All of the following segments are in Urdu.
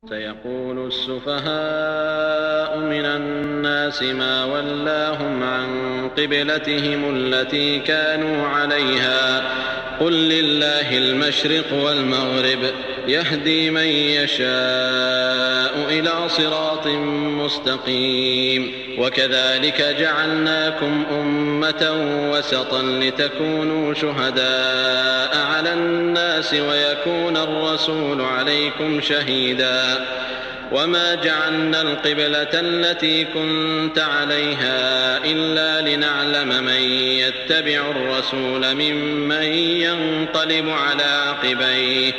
سيقول السفهاء من الناس ما ولاهم عن قبلتهم التي كانوا عليها قل لله المشرق والمغرب يهدي من يشاء إلى صراط مستقيم وكذلك جعلناكم أمة وسطا لتكونوا شهداء على الناس ويكون الرسول عليكم شهيدا وما جعلنا القبلة التي كنت عليها إلا لنعلم من يتبع الرسول ممن ينقلب على عقبيه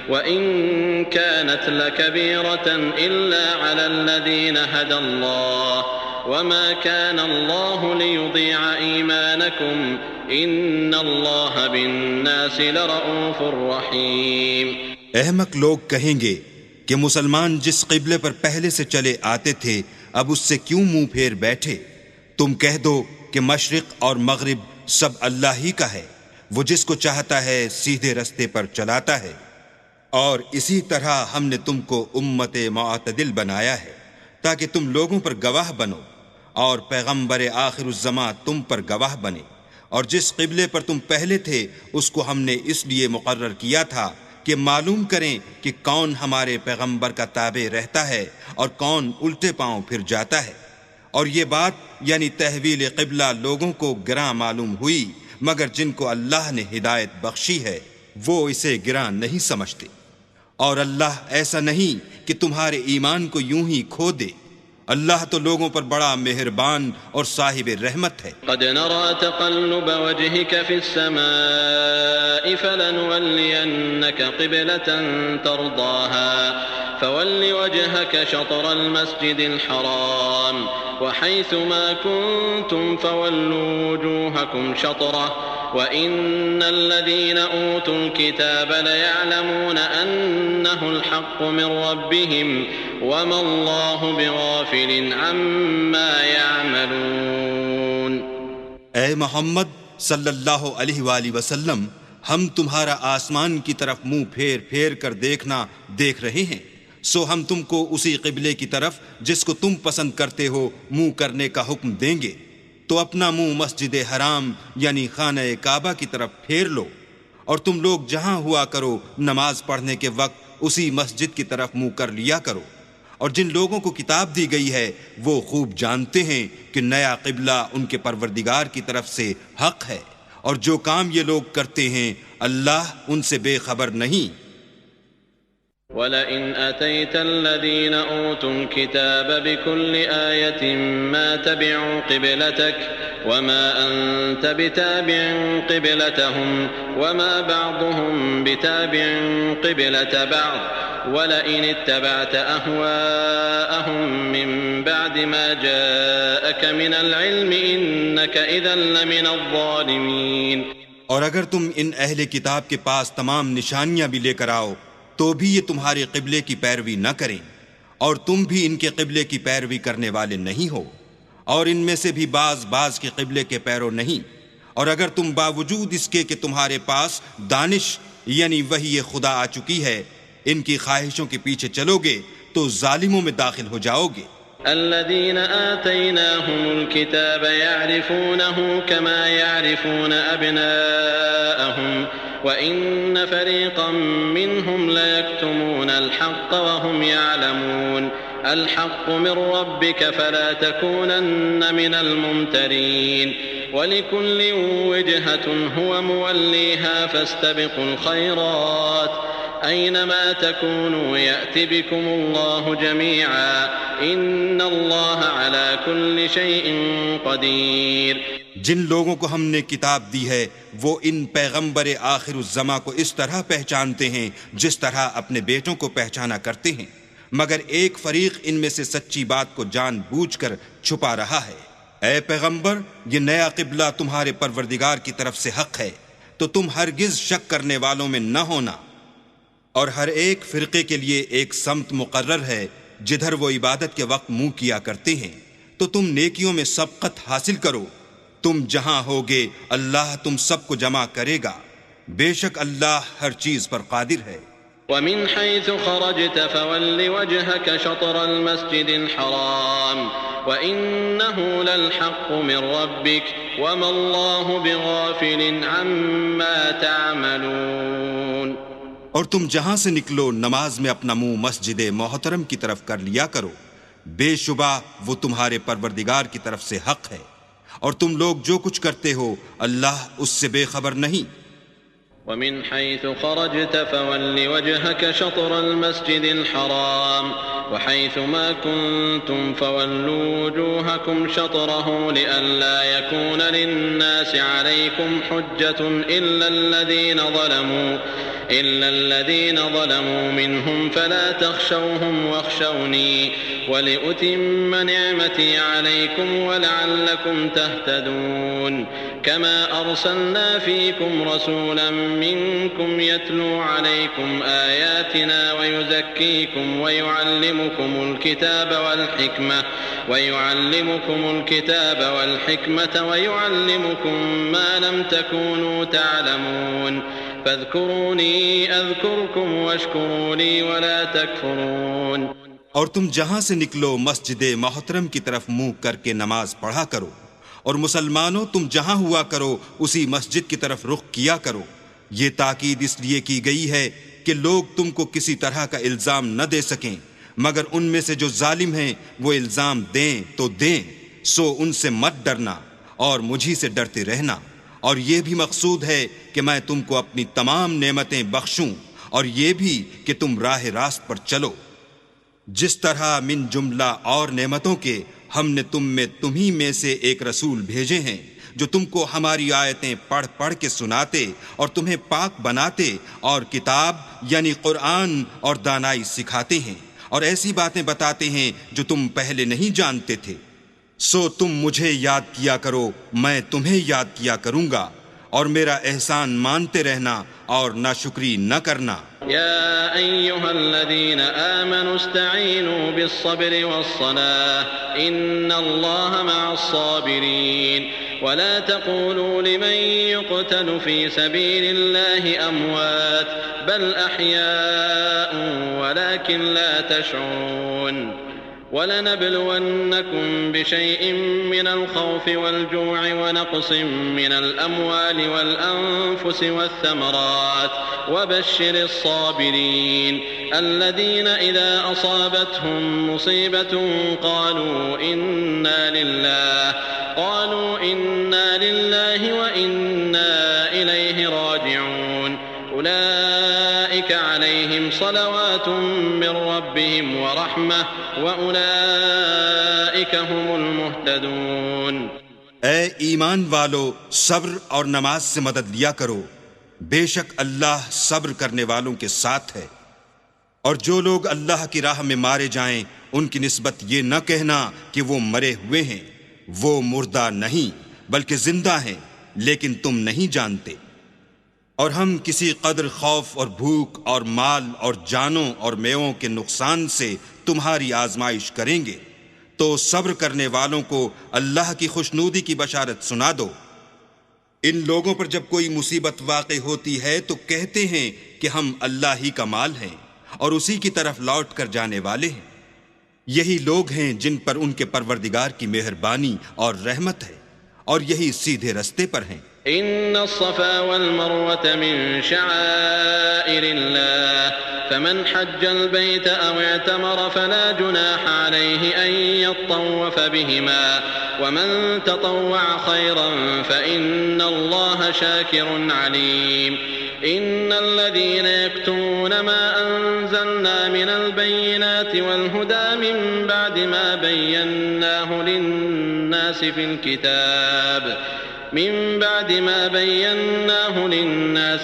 وإن كانت لكبيرة إلا على الذين هدى الله وما كان الله ليضيع إيمانكم إن الله بالناس لرؤوف رحيم۔ احمق لوگ کہیں گے کہ مسلمان جس قبلے پر پہلے سے چلے آتے تھے اب اس سے کیوں منہ پھیر بیٹھے؟ تم کہہ دو کہ مشرق اور مغرب سب اللہ ہی کا ہے، وہ جس کو چاہتا ہے سیدھے رستے پر چلاتا ہے، اور اسی طرح ہم نے تم کو امت معتدل بنایا ہے تاکہ تم لوگوں پر گواہ بنو اور پیغمبر آخر الزماں تم پر گواہ بنے، اور جس قبلے پر تم پہلے تھے اس کو ہم نے اس لیے مقرر کیا تھا کہ معلوم کریں کہ کون ہمارے پیغمبر کا تابع رہتا ہے اور کون الٹے پاؤں پھر جاتا ہے۔ اور یہ بات یعنی تحویل قبلہ لوگوں کو گراں معلوم ہوئی، مگر جن کو اللہ نے ہدایت بخشی ہے وہ اسے گراں نہیں سمجھتے، اور اللہ ایسا نہیں کہ تمہارے ایمان کو یوں ہی کھو دے، اللہ تو لوگوں پر بڑا مہربان اور صاحب رحمت ہے۔ قد نرى تقلب وجهك في السماء فلنولينك قبلة ترضاها فول وجهك شطر المسجد الحرام وحيث ما كنتم فولوا وجوهكم شطره وإن الذين أوتوا الكتاب ليعلمون أنه الحق من ربهم وما الله بغافل عما يعملون۔ اے محمد صلی اللہ علیہ وآلہ وسلم، ہم تمہارا آسمان کی طرف منہ پھیر پھیر کر دیکھنا دیکھ رہے ہیں، سو ہم تم کو اسی قبلے کی طرف جس کو تم پسند کرتے ہو منہ کرنے کا حکم دیں گے، تو اپنا منہ مسجد حرام یعنی خانہ کعبہ کی طرف پھیر لو، اور تم لوگ جہاں ہوا کرو نماز پڑھنے کے وقت اسی مسجد کی طرف منہ کر لیا کرو، اور جن لوگوں کو کتاب دی گئی ہے وہ خوب جانتے ہیں کہ نیا قبلہ ان کے پروردگار کی طرف سے حق ہے، اور جو کام یہ لوگ کرتے ہیں اللہ ان سے بے خبر نہیں۔ وَلَئِنْ أَتَيْتَ الَّذِينَ أُوتُوا الْكِتَابَ بِكُلِّ آيَةٍ مَا تَبِعُوا قِبْلَتَكَ وَمَا أَنْتَ بِتَابِعٍ قِبْلَتَهُمْ وَمَا بَعْضُهُمْ بِتَابِعٍ قِبْلَةَ بَعْضٍ وَلَئِنِ اتَّبَعْتَ أَهْوَاءَهُمْ مِنْ بَعْدِ مَا جَاءَكَ مِنَ الْعِلْمِ إِنَّكَ إِذًا لَمِنَ الظَّالِمِينَ۔ اور اگر تم ان اہل کتاب کے پاس تمام نشانیاں بھی لے کر آؤ تو بھی یہ تمہارے قبلے کی پیروی نہ کریں، اور تم بھی ان کے قبلے کی پیروی کرنے والے نہیں ہو، اور ان میں سے بھی بعض کے قبلے کے پیرو نہیں، اور اگر تم باوجود اس کے کہ تمہارے پاس دانش یعنی وحی خدا آ چکی ہے ان کی خواہشوں کے پیچھے چلو گے تو ظالموں میں داخل ہو جاؤ گے۔ الذين آتيناهم الكتاب يعرفونه كما يعرفون أبناءهم وإن فريقا منهم ليكتمون الحق وهم يعلمون الحق من ربك فلا تكونن من الممترين ولكل وجهة هو موليها فاستبقوا الخيرات أينما تكونوا يأتي بكم الله جميعا إن الله على كل شيء قدير۔ جن لوگوں کو ہم نے کتاب دی ہے وہ ان پیغمبر آخر الزماں کو اس طرح پہچانتے ہیں جس طرح اپنے بیٹوں کو پہچانا کرتے ہیں، مگر ایک فریق ان میں سے سچی بات کو جان بوجھ کر چھپا رہا ہے۔ اے پیغمبر، یہ نیا قبلہ تمہارے پروردگار کی طرف سے حق ہے، تو تم ہرگز شک کرنے والوں میں نہ ہونا، اور ہر ایک فرقے کے لیے ایک سمت مقرر ہے جدھر وہ عبادت کے وقت منہ کیا کرتے ہیں، تو تم نیکیوں میں سبقت حاصل کرو، تم جہاں ہوگے اللہ تم سب کو جمع کرے گا، بے شک اللہ ہر چیز پر قادر ہے۔ ومن حيث خرجت فول وجهك شطر المسجد الحرام وإنه للحق من ربك وما الله بغافل عما تعملون۔ اور تم جہاں سے نکلو نماز میں اپنا منہ مسجد محترم کی طرف کر لیا کرو، بے شبہ وہ تمہارے پروردگار کی طرف سے حق ہے، اور تم لوگ جو کچھ کرتے ہو اللہ اس سے بے خبر نہیں۔ ومن حيث خرجت فول وجهك شطر المسجد الحرام وحيث ما كنتم فولوا وجوهكم شطره لئلا يكون للناس عليكم حجة إلا الذين ظلموا منهم فلا تخشوهم واخشوني ولأتم نعمتي عليكم ولعلكم تهتدون كما أرسلنا فيكم رسولا منكم يتلو عليكم آياتنا ويزكيكم ويعلمكم الكتاب والحكمة ويعلمكم ما لم تكونوا تعلمون فاذكروني أذكركم واشكروا لي ولا تكفرون۔ اور تم جہاں سے نکلو مسجد محترم کی طرف منہ کر کے نماز پڑھا کرو، اور مسلمانوں تم جہاں ہوا کرو اسی مسجد کی طرف رخ کیا کرو۔ یہ تاکید اس لیے کی گئی ہے کہ لوگ تم کو کسی طرح کا الزام نہ دے سکیں، مگر ان میں سے جو ظالم ہیں وہ الزام دیں تو دیں، سو ان سے مت ڈرنا اور مجھی سے ڈرتے رہنا۔ اور یہ بھی مقصود ہے کہ میں تم کو اپنی تمام نعمتیں بخشوں، اور یہ بھی کہ تم راہ راست پر چلو۔ جس طرح من جملہ اور نعمتوں کے ہم نے تمہیں میں سے ایک رسول بھیجے ہیں جو تم کو ہماری آیتیں پڑھ پڑھ کے سناتے اور تمہیں پاک بناتے اور کتاب یعنی قرآن اور دانائی سکھاتے ہیں اور ایسی باتیں بتاتے ہیں جو تم پہلے نہیں جانتے تھے، سو تم مجھے یاد کیا کرو، میں تمہیں یاد کیا کروں گا، اور میرا احسان مانتے رہنا اور ناشکری نہ کرنا۔ يا أيها الذين آمنوا استعينوا بالصبر والصلاة إن الله مع الصابرين ولا تقولوا لمن يقتل في سبيل الله أموات بل أحياء ولكن لا تشعرون وَلَنَبْلُوَنَّكُمْ بِشَيْءٍ مِّنَ الْخَوْفِ وَالْجُوعِ وَنَقْصٍ مِّنَ الْأَمْوَالِ وَالْأَنفُسِ وَالثَّمَرَاتِ وَبَشِّرِ الصَّابِرِينَ الَّذِينَ إِذَا أَصَابَتْهُم مُّصِيبَةٌ قَالُوا إِنَّا لِلَّهِ وَإِنَّا إِلَيْهِ راجعون أولئك عليهم صلوات من ربهم ورحمة وأولئك هم المهتدون۔ اے ایمان والو، صبر اور نماز سے مدد لیا کرو، بے شک اللہ صبر کرنے والوں کے ساتھ ہے۔ اور جو لوگ اللہ کی راہ میں مارے جائیں ان کی نسبت یہ نہ کہنا کہ وہ مرے ہوئے ہیں، وہ مردہ نہیں بلکہ زندہ ہیں لیکن تم نہیں جانتے۔ اور ہم کسی قدر خوف اور بھوک اور مال اور جانوں اور میووں کے نقصان سے تمہاری آزمائش کریں گے، تو صبر کرنے والوں کو اللہ کی خوشنودی کی بشارت سنا دو۔ ان لوگوں پر جب کوئی مصیبت واقع ہوتی ہے تو کہتے ہیں کہ ہم اللہ ہی کا مال ہیں اور اسی کی طرف لوٹ کر جانے والے ہیں۔ یہی لوگ ہیں جن پر ان کے پروردگار کی مہربانی اور رحمت ہے، اور یہی سیدھے رستے پر ہیں۔ إن الصفا والمروة من شعائر الله فمن حج البيت أو اعتمر فلا جناح عليه أن يطوف بهما ومن تطوع خيرا فإن الله شاكر عليم۔ إن الذين يكتمون ما أنزلنا من البينات والهدى من بعد ما بيناه للناس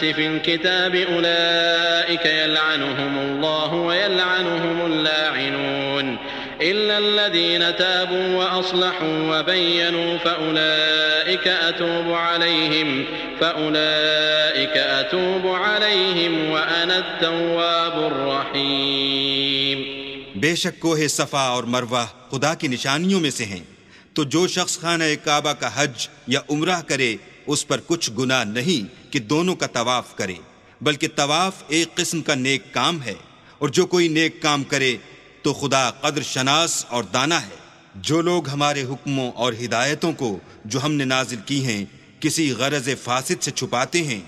في الكتاب أولئك يلعنهم الله ويلعنهم اللاعنون إلا الذين تابوا وأصلحوا وبينوا فأولئك أتوب عليهم وأنا التواب الرحيم۔ بے شک کوہ صفا اور مروہ خدا کی نشانیوں میں سے ہیں، تو جو شخص خانہ کعبہ کا حج یا عمرہ کرے اس پر کچھ گناہ نہیں کہ دونوں کا طواف کرے، بلکہ طواف ایک قسم کا نیک کام ہے، اور جو کوئی نیک کام کرے تو خدا قدر شناس اور دانا ہے۔ جو لوگ ہمارے حکموں اور ہدایتوں کو جو ہم نے نازل کی ہیں کسی غرض فاسد سے چھپاتے ہیں،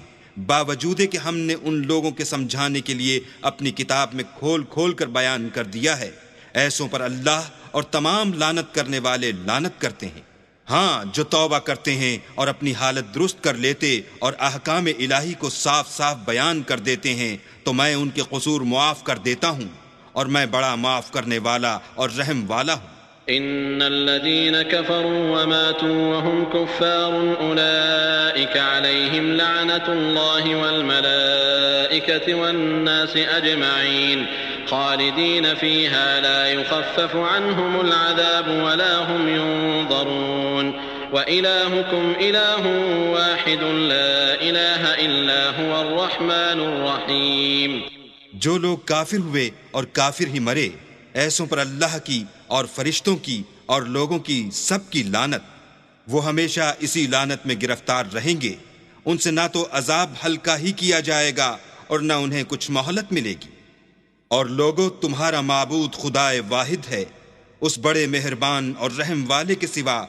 باوجود کہ ہم نے ان لوگوں کے سمجھانے کے لیے اپنی کتاب میں کھول کھول کر بیان کر دیا ہے، ایسوں پر اللہ اور تمام لعنت کرنے والے لعنت کرتے ہیں۔ ہاں، جو توبہ کرتے ہیں اور اپنی حالت درست کر لیتے اور احکام الہی کو صاف صاف بیان کر دیتے ہیں تو میں ان کے قصور معاف کر دیتا ہوں، اور میں بڑا معاف کرنے والا اور رحم والا ہوں۔ إن الذين كفروا وماتوا وهم كفار أولئك عليهم لعنة الله والملائكة والناس أجمعين خالدين فيها لا يخفف عنهم العذاب ولا هم ينظرون وإلهكم إله واحد لا إله إلا هو الرحمن الرحيم۔ جو لوگ کافر ہوئے اور کافر ہی مرے، ایسوں پر اللہ کی اور فرشتوں کی اور لوگوں کی سب کی لعنت، وہ ہمیشہ اسی لعنت میں گرفتار رہیں گے، ان سے نہ تو عذاب ہلکا ہی کیا جائے گا اور نہ انہیں کچھ مہلت ملے گی۔ اور لوگوں، تمہارا معبود خدائے واحد ہے، اس بڑے مہربان اور رحم والے کے سوا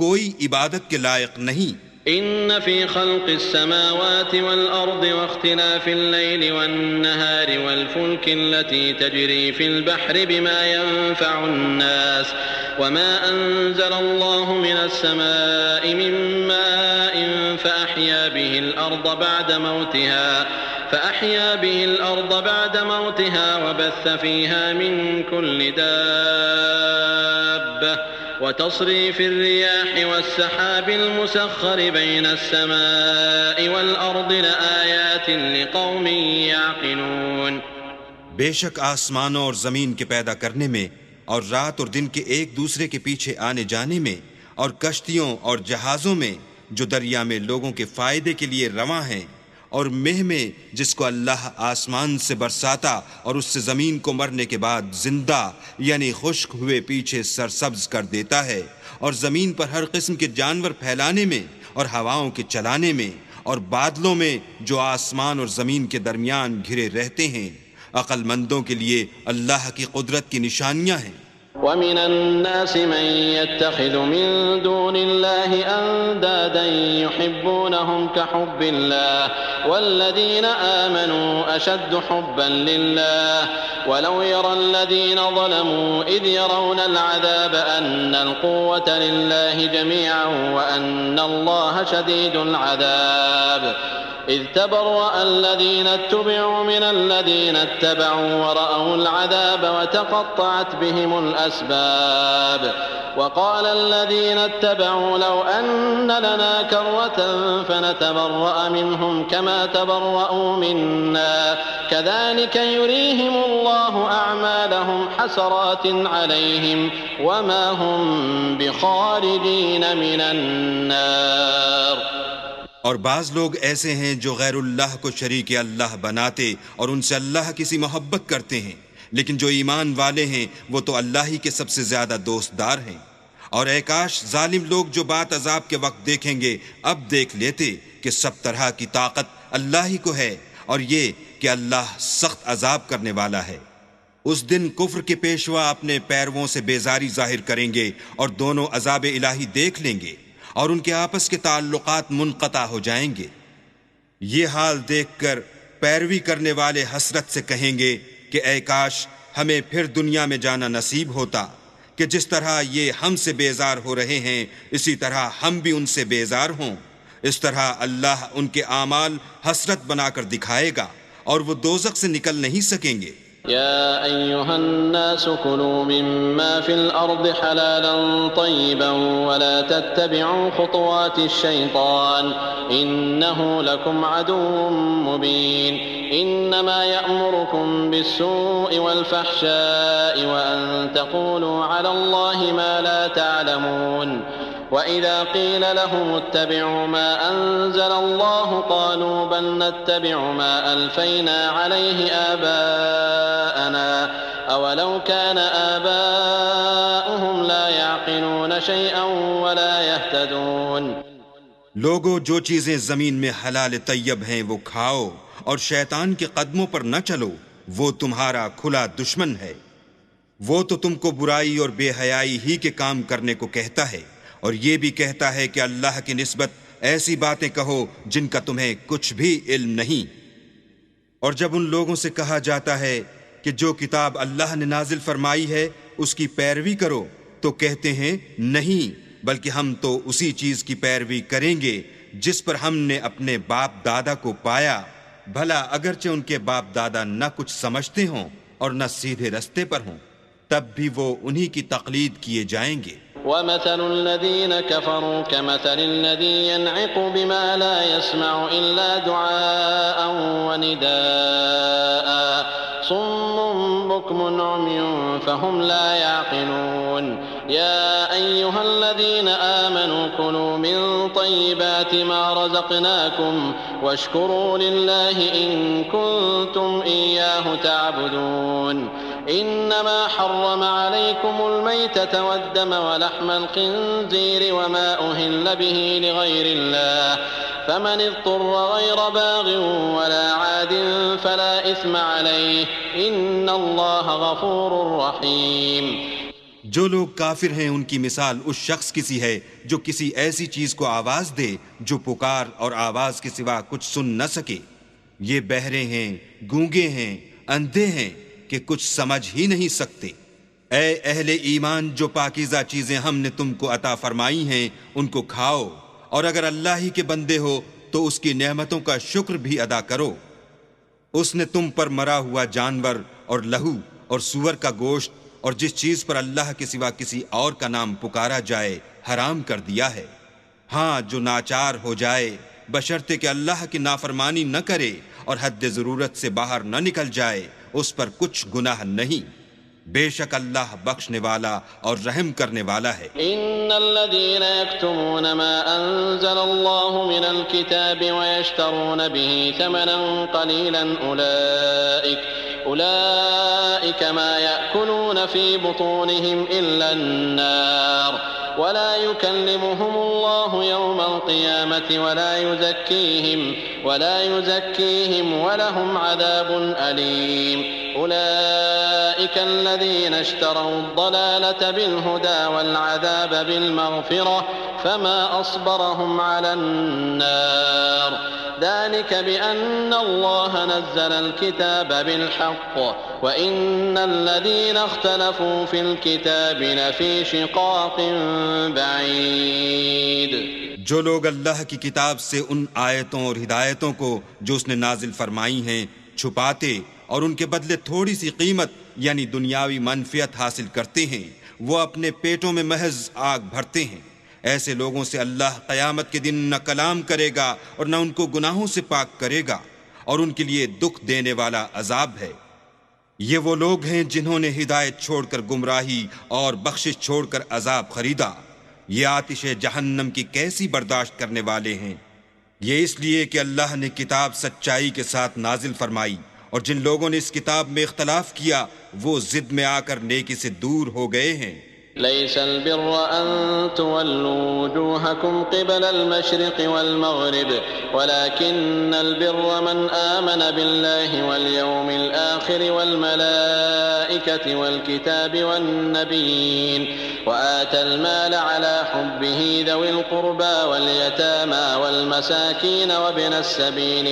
کوئی عبادت کے لائق نہیں۔ إن في خلق السماوات والأرض واختلاف الليل والنهار والفلك التي تجري في البحر بما ينفع الناس وما أنزل الله من السماء من ماء فأحيا به الأرض بعد موتها وبث فيها من كل دابة وتصريف الرياح والسحاب المسخر بين السماء والأرض لآيات لقوم يعقلون۔ بے شک آسمانوں اور زمین کے پیدا کرنے میں اور رات اور دن کے ایک دوسرے کے پیچھے آنے جانے میں اور کشتیوں اور جہازوں میں جو دریا میں لوگوں کے فائدے کے لیے رواں ہیں، اور مہ میں جس کو اللہ آسمان سے برساتا اور اس سے زمین کو مرنے کے بعد زندہ یعنی خشک ہوئے پیچھے سرسبز کر دیتا ہے، اور زمین پر ہر قسم کے جانور پھیلانے میں اور ہواؤں کے چلانے میں اور بادلوں میں جو آسمان اور زمین کے درمیان گھرے رہتے ہیں، عقل مندوں کے لیے اللہ کی قدرت کی نشانیاں ہیں۔ ومن الناس من يتخذ من دون الله أندادا يحبونهم كحب الله والذين آمنوا أشد حبا لله ولو يرى الذين ظلموا إذ يرون العذاب أن القوة لله جميعا وأن الله شديد العذاب إذ تبرأ الذين اتبعوا من الذين اتبعوا ورأوا العذاب وتقطعت بهم الأسباب وقال الذين اتبعوا لو أن لنا كرة فنتبرأ منهم كما تبرأوا منا كذلك يريهم الله أعمالهم حسرات عليهم وما هم بخارجين من النار۔ اور بعض لوگ ایسے ہیں جو غیر اللہ کو شریک اللہ بناتے اور ان سے اللہ کسی محبت کرتے ہیں، لیکن جو ایمان والے ہیں وہ تو اللہ ہی کے سب سے زیادہ دوست دار ہیں۔ اور اے کاش ظالم لوگ جو بات عذاب کے وقت دیکھیں گے اب دیکھ لیتے کہ سب طرح کی طاقت اللہ ہی کو ہے، اور یہ کہ اللہ سخت عذاب کرنے والا ہے۔ اس دن کفر کے پیشوا اپنے پیرووں سے بیزاری ظاہر کریں گے اور دونوں عذاب الہی دیکھ لیں گے اور ان کے آپس کے تعلقات منقطع ہو جائیں گے۔ یہ حال دیکھ کر پیروی کرنے والے حسرت سے کہیں گے کہ اے کاش ہمیں پھر دنیا میں جانا نصیب ہوتا کہ جس طرح یہ ہم سے بیزار ہو رہے ہیں اسی طرح ہم بھی ان سے بیزار ہوں۔ اس طرح اللہ ان کے اعمال حسرت بنا کر دکھائے گا اور وہ دوزخ سے نکل نہیں سکیں گے۔ يا أيها الناس كلوا مما في الأرض حلالا طيبا ولا تتبعوا خطوات الشيطان إنه لكم عدو مبين إنما يأمركم بالسوء والفحشاء وأن تقولوا على الله ما لا تعلمون وإذا قيل لهم اتبعوا ما أنزل الله قالوا بل نتبع ما ألفينا عليه آباءنا أولو كان آباؤهم لا يعقلون شيئا ولا يهتدون لوگوں، جو چیزیں زمین میں حلال طیب ہیں وہ کھاؤ، اور شیطان کے قدموں پر نہ چلو، وہ تمہارا کھلا دشمن ہے۔ وہ تو تم کو برائی اور بے حیائی ہی کے کام کرنے کو کہتا ہے، اور یہ بھی کہتا ہے کہ اللہ کی نسبت ایسی باتیں کہو جن کا تمہیں کچھ بھی علم نہیں۔ اور جب ان لوگوں سے کہا جاتا ہے کہ جو کتاب اللہ نے نازل فرمائی ہے اس کی پیروی کرو، تو کہتے ہیں نہیں، بلکہ ہم تو اسی چیز کی پیروی کریں گے جس پر ہم نے اپنے باپ دادا کو پایا، بھلا اگرچہ ان کے باپ دادا نہ کچھ سمجھتے ہوں اور نہ سیدھے رستے پر ہوں، تب بھی وہ انہی کی تقلید کیے جائیں گے۔ ومثل الذين كفروا كمثل الذي ينعق بما لا يسمع إلا دعاء ونداء صم بكم عمي فهم لا يعقلون يا أيها الذين آمنوا كلوا من طيبات ما رزقناكم واشكروا لله إن كنتم إياه تعبدون إنما حرم عليكم الميتة والدم ولحم الخنزير وما أهل به لغير الله فمن اضطر غير باغ ولا عاد فلا إثم عليه إن الله غفور رحيم۔ جو لوگ کافر ہیں ان کی مثال اس شخص کی سی ہے جو کسی ایسی چیز کو آواز دے جو پکار اور آواز کے سوا کچھ سن نہ سکے۔ یہ بہرے ہیں، گونگے ہیں، اندھے ہیں کہ کچھ سمجھ ہی نہیں سکتے۔ اے اہل ایمان، جو پاکیزہ چیزیں ہم نے تم کو عطا فرمائی ہیں ان کو کھاؤ، اور اگر اللہ ہی کے بندے ہو تو اس کی نعمتوں کا شکر بھی ادا کرو۔ اس نے تم پر مرا ہوا جانور اور لہو اور سور کا گوشت اور جس چیز پر اللہ کے سوا کسی اور کا نام پکارا جائے حرام کر دیا ہے۔ ہاں، جو ناچار ہو جائے بشرطے کہ اللہ کی نافرمانی نہ کرے اور حد ضرورت سے باہر نہ نکل جائے، اس پر کچھ گناہ نہیں۔ بے شک اللہ بخشنے والا اور رحم کرنے والا ہے۔ ان الذين يكتمون ما انزل الله من الكتاب ويشترون به ثمنا قليلا اولئك ما يأكلون في بطونهم الا النار ولا يكلمهم الله يوم القيامة ولا يزكيهم ولهم عذاب أليم أولئك الذين اشتروا الضلالة بالهدى والعذاب بالمغفرة فما أصبرهم على النار ذلك بأن الله نزل الكتاب بالحق وإن الذين اختلفوا في الكتاب لفي شقاق بعيد۔ جو لوگ اللہ کی کتاب سے ان آیتوں اور ہدایتوں کو جو اس نے نازل فرمائی ہیں چھپاتے اور ان کے بدلے تھوڑی سی قیمت یعنی دنیاوی منفعت حاصل کرتے ہیں، وہ اپنے پیٹوں میں محض آگ بھرتے ہیں۔ ایسے لوگوں سے اللہ قیامت کے دن نہ کلام کرے گا اور نہ ان کو گناہوں سے پاک کرے گا، اور ان کے لیے دکھ دینے والا عذاب ہے۔ یہ وہ لوگ ہیں جنہوں نے ہدایت چھوڑ کر گمراہی اور بخشش چھوڑ کر عذاب خریدا۔ یہ آتش جہنم کی کیسی برداشت کرنے والے ہیں۔ یہ اس لیے کہ اللہ نے کتاب سچائی کے ساتھ نازل فرمائی، اور جن لوگوں نے اس کتاب میں اختلاف کیا وہ ضد میں آ کر نیکی سے دور ہو گئے ہیں۔ ليس البر أن تولوا وجوهكم قبل المشرق والمغرب ولكن البر من آمن بالله واليوم الآخر والملائكة والكتاب والنبيين وآتى المال على حبه ذوي القربى واليتامى والمساكين وابن السبيل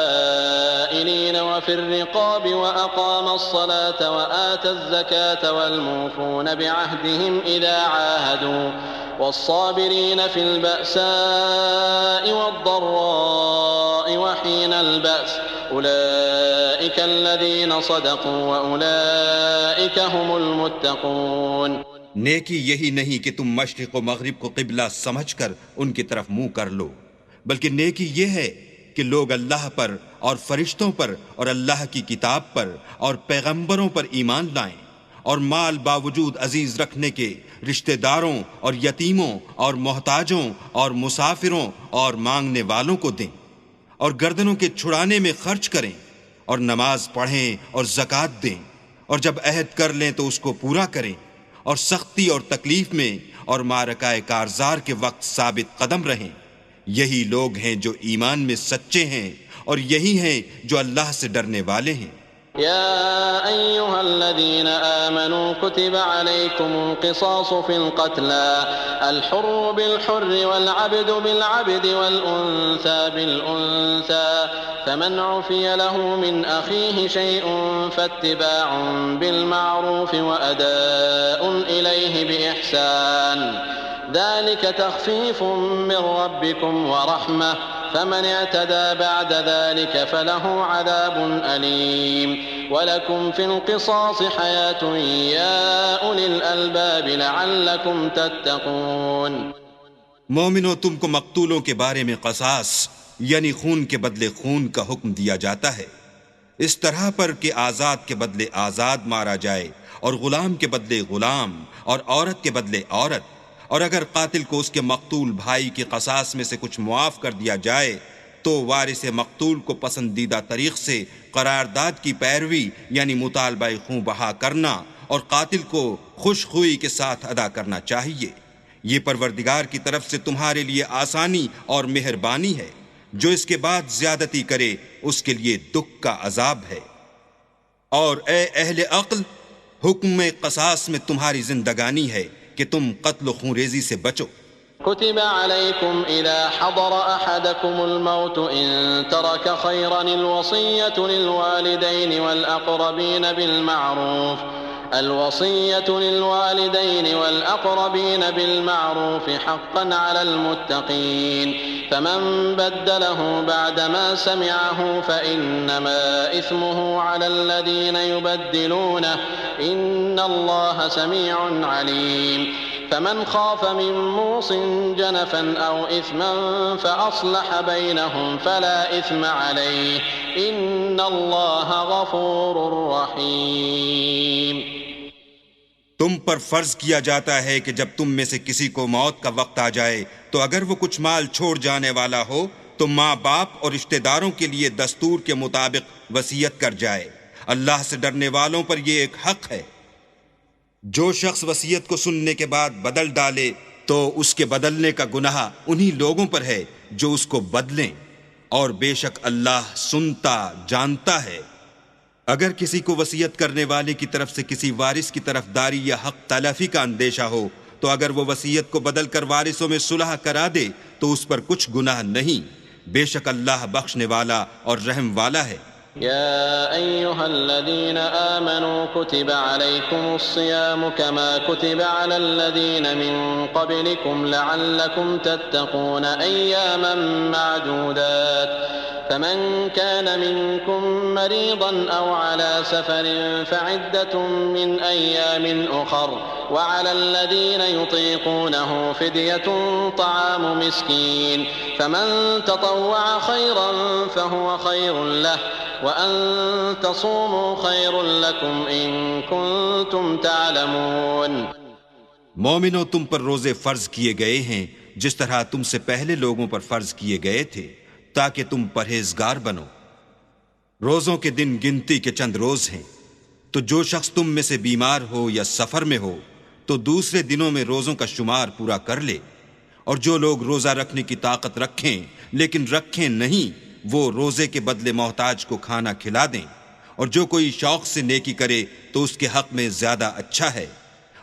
والسائلين وفي الرقاب وأقام الصلاة وآتى الزكاة والموفون بعهدهم إذا عاهدوا والصابرين في البأساء والضراء وحين البأس أولئك الذين صدقوا وأولئك هم المتقون۔ نیکی یہی نہیں کہ تم مشرق و مغرب کو قبلہ سمجھ کر ان کی طرف منہ کر لو، بلکہ نیکی یہ ہے کہ لوگ اللہ پر اور فرشتوں پر اور اللہ کی کتاب پر اور پیغمبروں پر ایمان لائیں، اور مال باوجود عزیز رکھنے کے رشتہ داروں اور یتیموں اور محتاجوں اور مسافروں اور مانگنے والوں کو دیں، اور گردنوں کے چھڑانے میں خرچ کریں، اور نماز پڑھیں اور زکوٰۃ دیں، اور جب عہد کر لیں تو اس کو پورا کریں، اور سختی اور تکلیف میں اور معرکہ کارزار کے وقت ثابت قدم رہیں۔ یہی لوگ ہیں جو ایمان میں سچے ہیں اور یہی ہیں جو اللہ سے ڈرنے والے ہیں۔ يا أيها الذين آمنوا كتب عليكم القصاص في القتلى الحر بالحر والعبد بالعبد والأنثى بالأنثى فمن عفي له من أخيه شيء فاتباع بالمعروف وأداء إليه بإحسان ذلك تخفيف من ربكم ورحمة فمن اعتدى بعد ذلك فله عذاب أليم ولكم في القصاص حياة يا أولي الألباب لعلكم تتقون۔ مومنو، تم کو مقتولوں کے بارے میں قصاص یعنی خون کے بدلے خون کا حکم دیا جاتا ہے، اس طرح پر کہ آزاد کے بدلے آزاد مارا جائے اور غلام کے بدلے غلام اور عورت کے بدلے عورت، اور اگر قاتل کو اس کے مقتول بھائی کے قصاص میں سے کچھ معاف کر دیا جائے تو وارث مقتول کو پسندیدہ طریق سے قرارداد کی پیروی یعنی مطالبہ خوں بہا کرنا اور قاتل کو خوش خوئی کے ساتھ ادا کرنا چاہیے۔ یہ پروردگار کی طرف سے تمہارے لیے آسانی اور مہربانی ہے، جو اس کے بعد زیادتی کرے اس کے لیے دکھ کا عذاب ہے۔ اور اے اہل عقل، حکم قصاص میں تمہاری زندگانی ہے کہ تم قتل و خونریزی سے بچو۔ كتب عليكم إذا حضر أحدكم الموت إن ترك خيرا الوصية للوالدين والأقربين بالمعروف حقا على المتقين فمن بدله بعدما سمعه فإنما إثمه على الذين يبدلونه إن الله سميع عليم۔ فمن خاف من موص جنفا أو إثما فأصلح بينهم فلا إثم عليه إن الله غفور رحيم۔ تم پر فرض کیا جاتا ہے کہ جب تم میں سے کسی کو موت کا وقت آ جائے تو اگر وہ کچھ مال چھوڑ جانے والا ہو تو ماں باپ اور رشتہ داروں کے لیے دستور کے مطابق وصیت کر جائے۔ اللہ سے ڈرنے والوں پر یہ ایک حق ہے۔ جو شخص وصیت کو سننے کے بعد بدل ڈالے تو اس کے بدلنے کا گناہ انہی لوگوں پر ہے جو اس کو بدلیں، اور بے شک اللہ سنتا جانتا ہے۔ اگر کسی کو وصیت کرنے والے کی طرف سے کسی وارث کی طرف داری یا حق تلافی کا اندیشہ ہو تو اگر وہ وصیت کو بدل کر وارثوں میں صلح کرا دے تو اس پر کچھ گناہ نہیں، بے شک اللہ بخشنے والا اور رحم والا ہے۔ يا أيها الذين آمنوا كتب عليكم الصيام كما كتب على الذين من قبلكم لعلكم تتقون أياما معدودات فمن كان منكم مريضا أو على سفر فعدة من أيام أخر وعلى الذين يطيقونه فدية طعام مسكين فمن تطوع خيرا فهو خير له وَأَن تَصُومُوا خَيْرٌ لَكُمْ إِن كُنتُمْ تَعْلَمُونَ۔ مومنو، تم پر روزے فرض کیے گئے ہیں جس طرح تم سے پہلے لوگوں پر فرض کیے گئے تھے تاکہ تم پرہیزگار بنو۔ روزوں کے دن گنتی کے چند روز ہیں، تو جو شخص تم میں سے بیمار ہو یا سفر میں ہو تو دوسرے دنوں میں روزوں کا شمار پورا کر لے، اور جو لوگ روزہ رکھنے کی طاقت رکھیں لیکن رکھیں نہیں وہ روزے کے بدلے محتاج کو کھانا کھلا دیں، اور جو کوئی شوق سے نیکی کرے تو اس کے حق میں زیادہ اچھا ہے،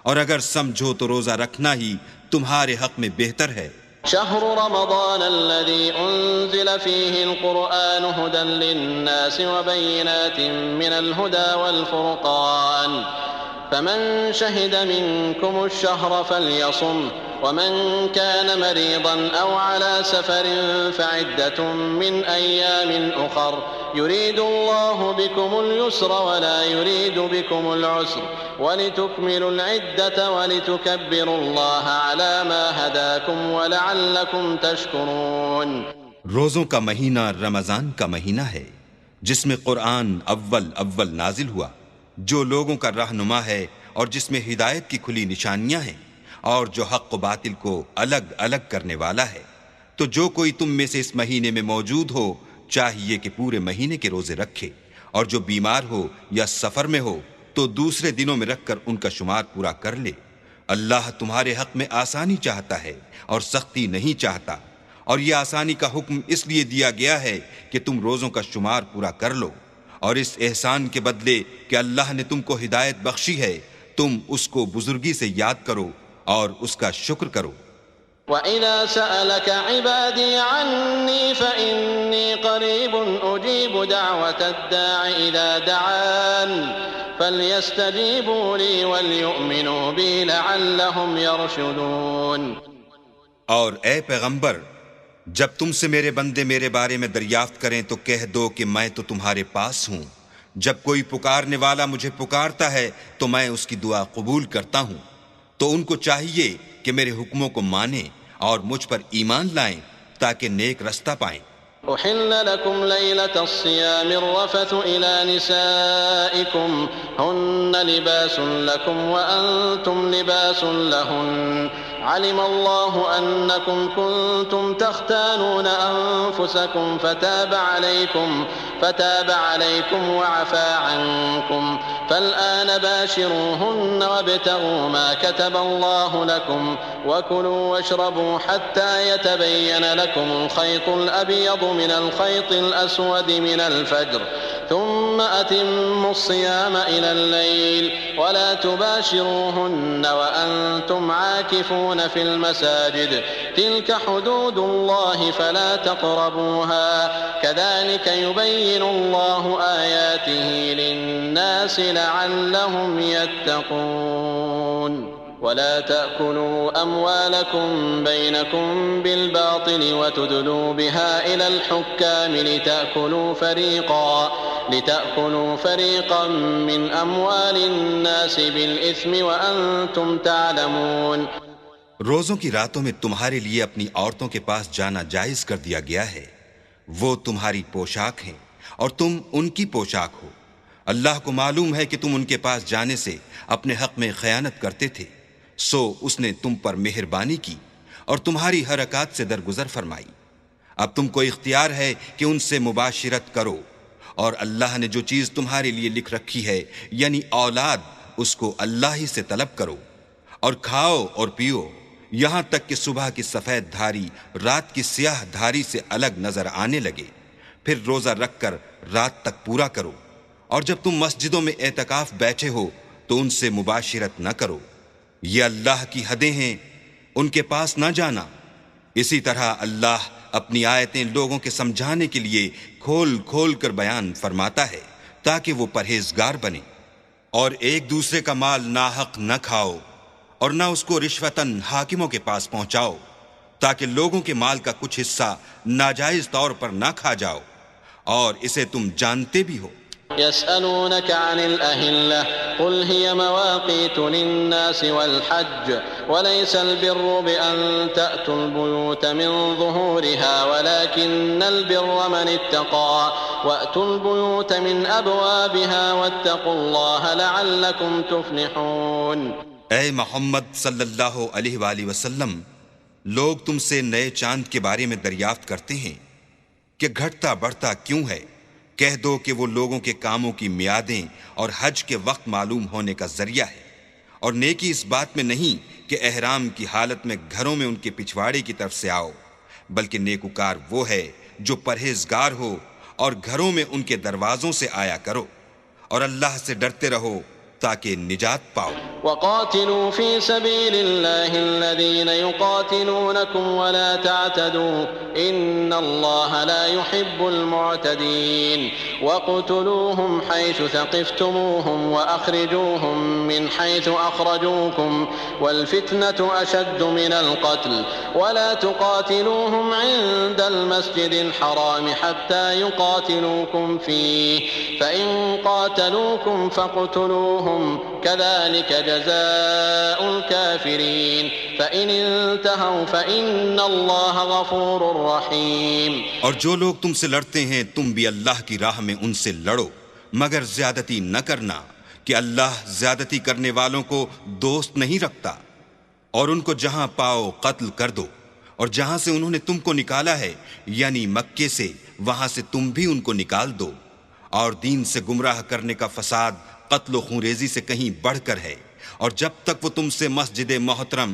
اور اگر سمجھو تو روزہ رکھنا ہی تمہارے حق میں بہتر ہے۔ شهر رمضان الذي أنزل فيه القرآن هدى للناس وبينات من الهدى والفرقان فمن شهد منكم الشهر فليصم ومن كان مريضا أو على سفر فعدة من أيام أخر يريد الله بكم اليسر ولا يريد بكم العسر ولتكملوا العدة ولتكبروا الله على ما هداكم ولعلكم تشكرون۔ روزوں کا مہینہ رمضان کا مہینہ ہے جس میں قرآن اول نازل ہوا، جو لوگوں کا رہنما ہے اور جس میں ہدایت کی کھلی نشانیاں ہیں، اور جو حق و باطل کو الگ الگ کرنے والا ہے۔ تو جو کوئی تم میں سے اس مہینے میں موجود ہو چاہیے کہ پورے مہینے کے روزے رکھے، اور جو بیمار ہو یا سفر میں ہو تو دوسرے دنوں میں رکھ کر ان کا شمار پورا کر لے، اللہ تمہارے حق میں آسانی چاہتا ہے اور سختی نہیں چاہتا، اور یہ آسانی کا حکم اس لیے دیا گیا ہے کہ تم روزوں کا شمار پورا کر لو، اور اس احسان کے بدلے کہ اللہ نے تم کو ہدایت بخشی ہے تم اس کو بزرگی سے یاد کرو اور اس کا شکر کرو۔ وَإِذَا سَأَلَكَ عِبَادِي عَنِّي فَإِنِّي قَرِيبٌ أُجِيبُ دَعْوَةَ الدَّاعِ إِذَا دَعَانِ فَلْيَسْتَجِيبُوا لِي وَلْيُؤْمِنُوا بِي لَعَلَّهُمْ يَرْشُدُونَ۔ اور اے پیغمبر، جب تم سے میرے بندے میرے بارے میں دریافت کریں تو کہہ دو کہ میں تو تمہارے پاس ہوں، جب کوئی پکارنے والا مجھے پکارتا ہے تو میں اس کی دعا قبول کرتا ہوں، تو ان کو چاہیے کہ میرے حکموں کو مانیں اور مجھ پر ایمان لائیں تاکہ نیک رستہ پائیں۔ أحل لكم ليلة الصيام الرفث إلى نسائكم هن لباس لكم وأنتم لباس لهن علم الله أنكم كنتم تختانون أنفسكم فتاب عليكم وعفى عنكم فالآن باشروهن وابتغوا ما كتب الله لكم وكلوا واشربوا حتى يتبين لكم الخيط الأبيض من الخيط الأسود من الفجر ثم أتموا الصيام إلى الليل ولا تباشروهن وأنتم عاكفون في المساجد تلك حدود الله فلا تقربوها كذلك يبين الله آياته للناس لعلهم يتقون ولا تأكلوا أموالكم بينكم بالباطل وتدلوا بها إلى الحكام لتأكلوا فريقا من أموال الناس بالإثم وأنتم تعلمون۔ روزوں کی راتوں میں تمہارے لیے اپنی عورتوں کے پاس جانا جائز کر دیا گیا ہے، وہ تمہاری پوشاک ہیں اور تم ان کی پوشاک ہو۔ اللہ کو معلوم ہے کہ تم ان کے پاس جانے سے اپنے حق میں خیانت کرتے تھے، سو اس نے تم پر مہربانی کی اور تمہاری حرکات سے درگزر فرمائی۔ اب تم کو اختیار ہے کہ ان سے مباشرت کرو، اور اللہ نے جو چیز تمہارے لیے لکھ رکھی ہے یعنی اولاد، اس کو اللہ ہی سے طلب کرو، اور کھاؤ اور پیو یہاں تک کہ صبح کی سفید دھاری رات کی سیاہ دھاری سے الگ نظر آنے لگے، پھر روزہ رکھ کر رات تک پورا کرو، اور جب تم مسجدوں میں اعتکاف بیٹھے ہو تو ان سے مباشرت نہ کرو، یہ اللہ کی حدیں ہیں، ان کے پاس نہ جانا۔ اسی طرح اللہ اپنی آیتیں لوگوں کے سمجھانے کے لیے کھول کھول کر بیان فرماتا ہے تاکہ وہ پرہیزگار بنے، اور ایک دوسرے کا مال ناحق نہ کھاؤ اور نہ اس کو رشوتاً حاکموں کے پاس پہنچاؤ، تاکہ لوگوں کے مال کا کچھ حصہ ناجائز طور پر نہ کھا جاؤ، اور اسے تم جانتے بھی ہو۔ يسألونك عن الأهلة قل هي مواقيت للناس والحج وليس البر بأن تأتوا البيوت من ظهورها ولكن البر من اتقى وأتوا البيوت من أبوابها واتقوا الله لعلكم تفلحون۔ اے محمد صلی اللہ علیہ وآلہ وسلم، لوگ تم سے نئے چاند کے بارے میں دریافت کرتے ہیں کہ گھٹتا بڑھتا کیوں ہے، کہہ دو کہ وہ لوگوں کے کاموں کی میعادیں اور حج کے وقت معلوم ہونے کا ذریعہ ہے، اور نیکی اس بات میں نہیں کہ احرام کی حالت میں گھروں میں ان کے پچھواڑے کی طرف سے آؤ، بلکہ نیکوکار وہ ہے جو پرہیزگار ہو اور گھروں میں ان کے دروازوں سے آیا کرو، اور اللہ سے ڈرتے رہو تاکہ نجات پاؤ۔ وقاتلوا في سبيل الله الذين يقاتلونكم ولا تعتدوا إن الله لا يحب المعتدين وقتلوهم حيث ثقفتموهم وأخرجوهم من حيث أخرجوكم والفتنة أشد من القتل ولا تقاتلوهم عند المسجد الحرام حتى يقاتلوكم فيه فإن قاتلوكم فاقتلوهم كذلك جزاء الكافرين فإن انتهوا فإن الله غفور رحيم۔ اور جو لوگ تم سے لڑتے ہیں تم بھی اللہ کی راہ میں ان سے لڑو، مگر زیادتی نہ کرنا کہ اللہ زیادتی کرنے والوں کو دوست نہیں رکھتا، اور ان کو جہاں پاؤ قتل کر دو، اور جہاں سے انہوں نے تم کو نکالا ہے یعنی مکے سے وہاں سے تم بھی ان کو نکال دو، اور دین سے گمراہ کرنے کا فساد قتل و خونریزی سے کہیں بڑھ کر ہے، اور جب تک وہ تم سے مسجد محترم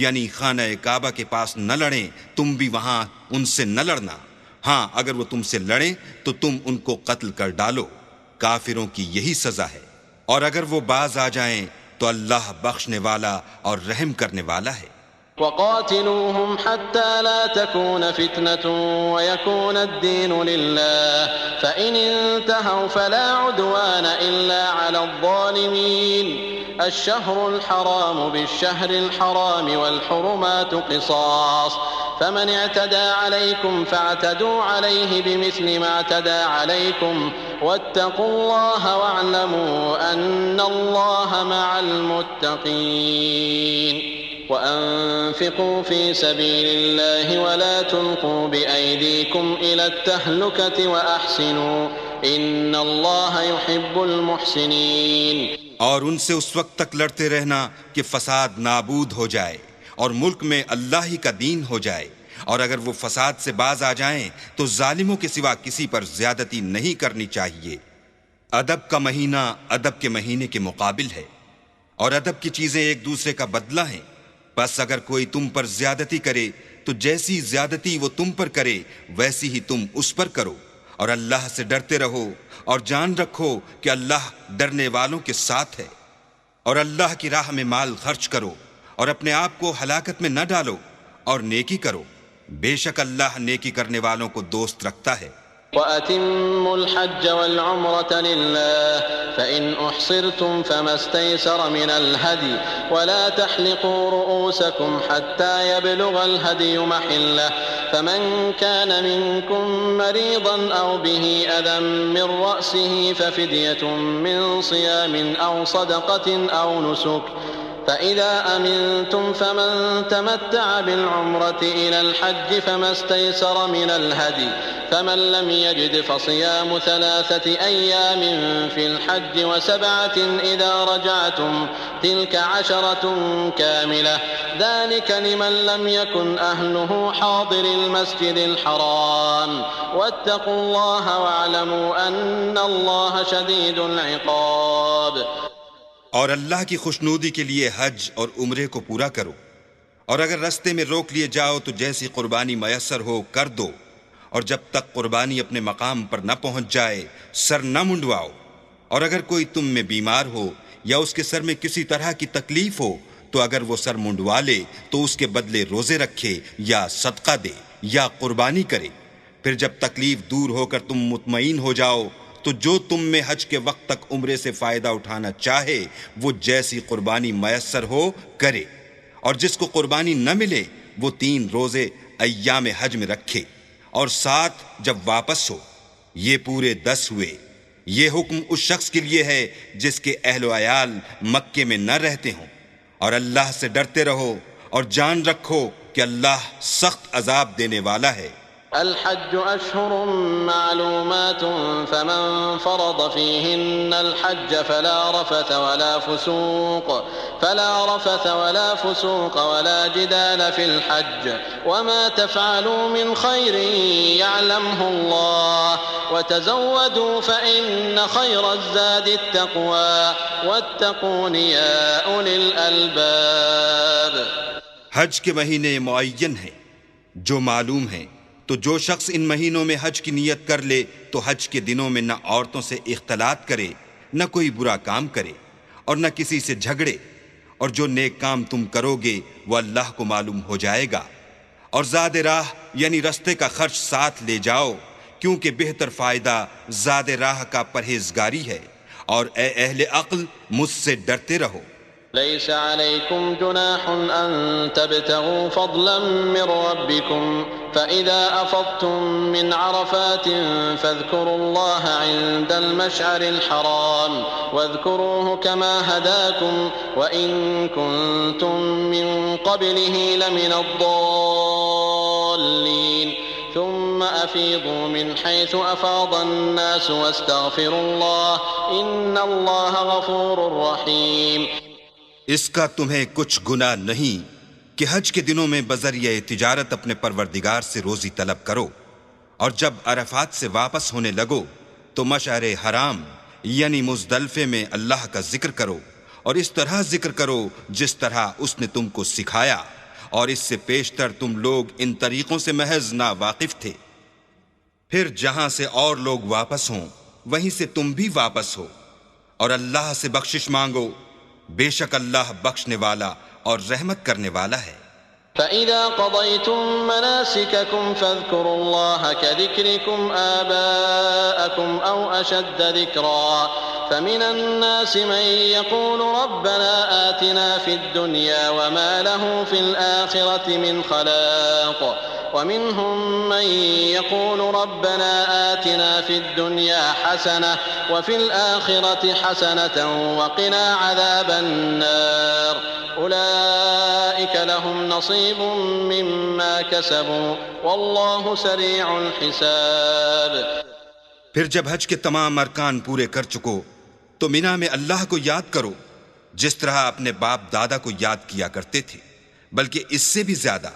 یعنی خانہ کعبہ کے پاس نہ لڑیں تم بھی وہاں ان سے نہ لڑنا۔ ہاں اگر وہ تم سے لڑیں تو تم ان کو قتل کر ڈالو، کافروں کی یہی سزا ہے۔ اور اگر وہ باز آ جائیں تو اللہ بخشنے والا اور رحم کرنے والا ہے۔ وقاتلوهم حتى لا تكون فتنة ويكون الدين لله فإن انتهوا فلا عدوان إلا على الظالمين الشهر الحرام بالشهر الحرام والحرمات قصاص فمن اعتدى عليكم فاعتدوا عليه بمثل ما اعتدى عليكم واتقوا الله واعلموا أن الله مع المتقين وأنفقوا في سبيل الله ولا تلقوا بأيديكم إلى التهلكة وأحسنوا إن الله يحب المحسنين۔ اور ان سے اس وقت تک لڑتے رہنا کہ فساد نابود ہو جائے اور ملک میں اللہ ہی کا دین ہو جائے، اور اگر وہ فساد سے باز آ جائیں تو ظالموں کے سوا کسی پر زیادتی نہیں کرنی چاہیے۔ ادب کا مہینہ ادب کے مہینے کے مقابل ہے، اور ادب کی چیزیں ایک دوسرے کا بدلہ ہیں۔ بس اگر کوئی تم پر زیادتی کرے تو جیسی زیادتی وہ تم پر کرے ویسی ہی تم اس پر کرو، اور اللہ سے ڈرتے رہو اور جان رکھو کہ اللہ ڈرنے والوں کے ساتھ ہے۔ اور اللہ کی راہ میں مال خرچ کرو اور اپنے آپ کو ہلاکت میں نہ ڈالو، اور نیکی کرو، بے شک اللہ نیکی کرنے والوں کو دوست رکھتا ہے۔ وَأَتِمُّوا الْحَجَّ وَالْعُمْرَةَ لِلَّهِ فَإِنْ أُحْصِرْتُمْ فَمَا اسْتَيْسَرَ مِنَ الْهَدْيِ وَلَا تَحْلِقُوا رُؤُوسَكُمْ حَتَّى يَبْلُغَ الْهَدْيُ مَحِلَّهُ فَمَنْ كَانَ مِنْكُمْ مَرِيضًا أَوْ بِهِ أَذًى مِنْ رَأْسِهِ فَفِدْيَةٌ مِنْ صِيَامٍ أَوْ صَدَقَةٍ أَوْ نُسُكٍ فَإِذَا أَمِنْتُمْ فَمَنْ تَمَتَّعَ بِالْعُمْرَةِ إِلَى الْحَجِّ فَمَا اسْتَيْسَرَ مِنَ الْهَدْيِ فَمَنْ لَمْ يَجِدْ فَصِيَامُ 3 أَيَّامٍ فِي الْحَجِّ و7 إِذَا رَجَعْتُمْ تِلْكَ 10 كَامِلَةٌ ذَلِكَ لِمَنْ لَمْ يَكُنْ أَهْلُهُ حَاضِرِ الْمَسْجِدِ الْحَرَامِ وَاتَّقُوا اللَّهَ وَاعْلَمُوا أَنَّ اللَّهَ شَدِيدُ الْعِقَابِ۔ اور اللہ کی خوشنودی کے لیے حج اور عمرے کو پورا کرو، اور اگر رستے میں روک لیے جاؤ تو جیسی قربانی میسر ہو کر دو، اور جب تک قربانی اپنے مقام پر نہ پہنچ جائے سر نہ منڈواؤ۔ اور اگر کوئی تم میں بیمار ہو یا اس کے سر میں کسی طرح کی تکلیف ہو تو اگر وہ سر منڈوا لے تو اس کے بدلے روزے رکھے یا صدقہ دے یا قربانی کرے۔ پھر جب تکلیف دور ہو کر تم مطمئن ہو جاؤ تو جو تم میں حج کے وقت تک عمرے سے فائدہ اٹھانا چاہے وہ جیسی قربانی میسر ہو کرے، اور جس کو قربانی نہ ملے وہ 3 روزے ایام حج میں رکھے، اور 7 جب واپس ہو۔ یہ پورے 10 ہوئے۔ یہ حکم اس شخص کے لیے ہے جس کے اہل و عیال مکے میں نہ رہتے ہوں۔ اور اللہ سے ڈرتے رہو اور جان رکھو کہ اللہ سخت عذاب دینے والا ہے۔ الحج أشهر معلومات فمن فرض فيهن الحج فلا رفث ولا فسوق ولا جدال في الحج وما تفعلوا من خير يعلمه الله وتزودوا فإن خير الزاد التقوى واتقون يا أولي الألباب۔ حج کے مہینے معین ہیں جو معلوم ہیں، تو جو شخص ان مہینوں میں حج کی نیت کر لے تو حج کے دنوں میں نہ عورتوں سے اختلاط کرے، نہ کوئی برا کام کرے، اور نہ کسی سے جھگڑے، اور جو نیک کام تم کرو گے وہ اللہ کو معلوم ہو جائے گا۔ اور زاد راہ یعنی رستے کا خرچ ساتھ لے جاؤ، کیونکہ بہتر فائدہ زاد راہ کا پرہیزگاری ہے۔ اور اے اہل عقل مجھ سے ڈرتے رہو۔ ليس عليكم جناح أن تبتغوا فضلا من ربكم فإذا أفضتم من عرفات فاذكروا الله عند المشعر الحرام واذكروه كما هداكم وإن كنتم من قبله لمن الضالين ثم أفيضوا من حيث أفاض الناس واستغفروا الله إن الله غفور رحيم۔ اس کا تمہیں کچھ گناہ نہیں کہ حج کے دنوں میں بذریعہ تجارت اپنے پروردگار سے روزی طلب کرو، اور جب عرفات سے واپس ہونے لگو تو مشعر حرام یعنی مزدلفے میں اللہ کا ذکر کرو اور اس طرح ذکر کرو جس طرح اس نے تم کو سکھایا، اور اس سے پیشتر تم لوگ ان طریقوں سے محض نا واقف تھے۔ پھر جہاں سے اور لوگ واپس ہوں وہیں سے تم بھی واپس ہو، اور اللہ سے بخشش مانگو، بے شک اللہ بخشنے والا اور رحمت کرنے والا ہے۔ فَإِذَا قَضَيْتُم مَّنَاسِكَكُمْ فَاذْكُرُوا اللَّهَ كَذِكْرِكُمْ آبَاءَكُمْ أَوْ أَشَدَّ ذِكْرًا فَمِنَ النَّاسِ مَن يَقُولُ رَبَّنَا آتِنَا فِي الدُّنْيَا وَمَا لَهُ فِي الْآخِرَةِ مِنْ خَلَاقٍ وَمِنْهُمْ مَن يَقُولُ رَبَّنَا آتِنَا فِي الدُّنْيَا حَسَنَةً وَفِي الْآخِرَةِ حَسَنَةً وَقِنَا عَذَابَ النَّارِ أُولَئِكَ لَهُمْ نَصِيبٌ مِّمَّا كَسَبُوا وَاللَّهُ سَرِيعُ الْحِسَابِ۔ پھر جب حج کے تمام ارکان پورے کر چکو تو مینا میں اللہ کو یاد کرو جس طرح اپنے باپ دادا کو یاد کیا کرتے تھے، بلکہ اس سے بھی زیادہ۔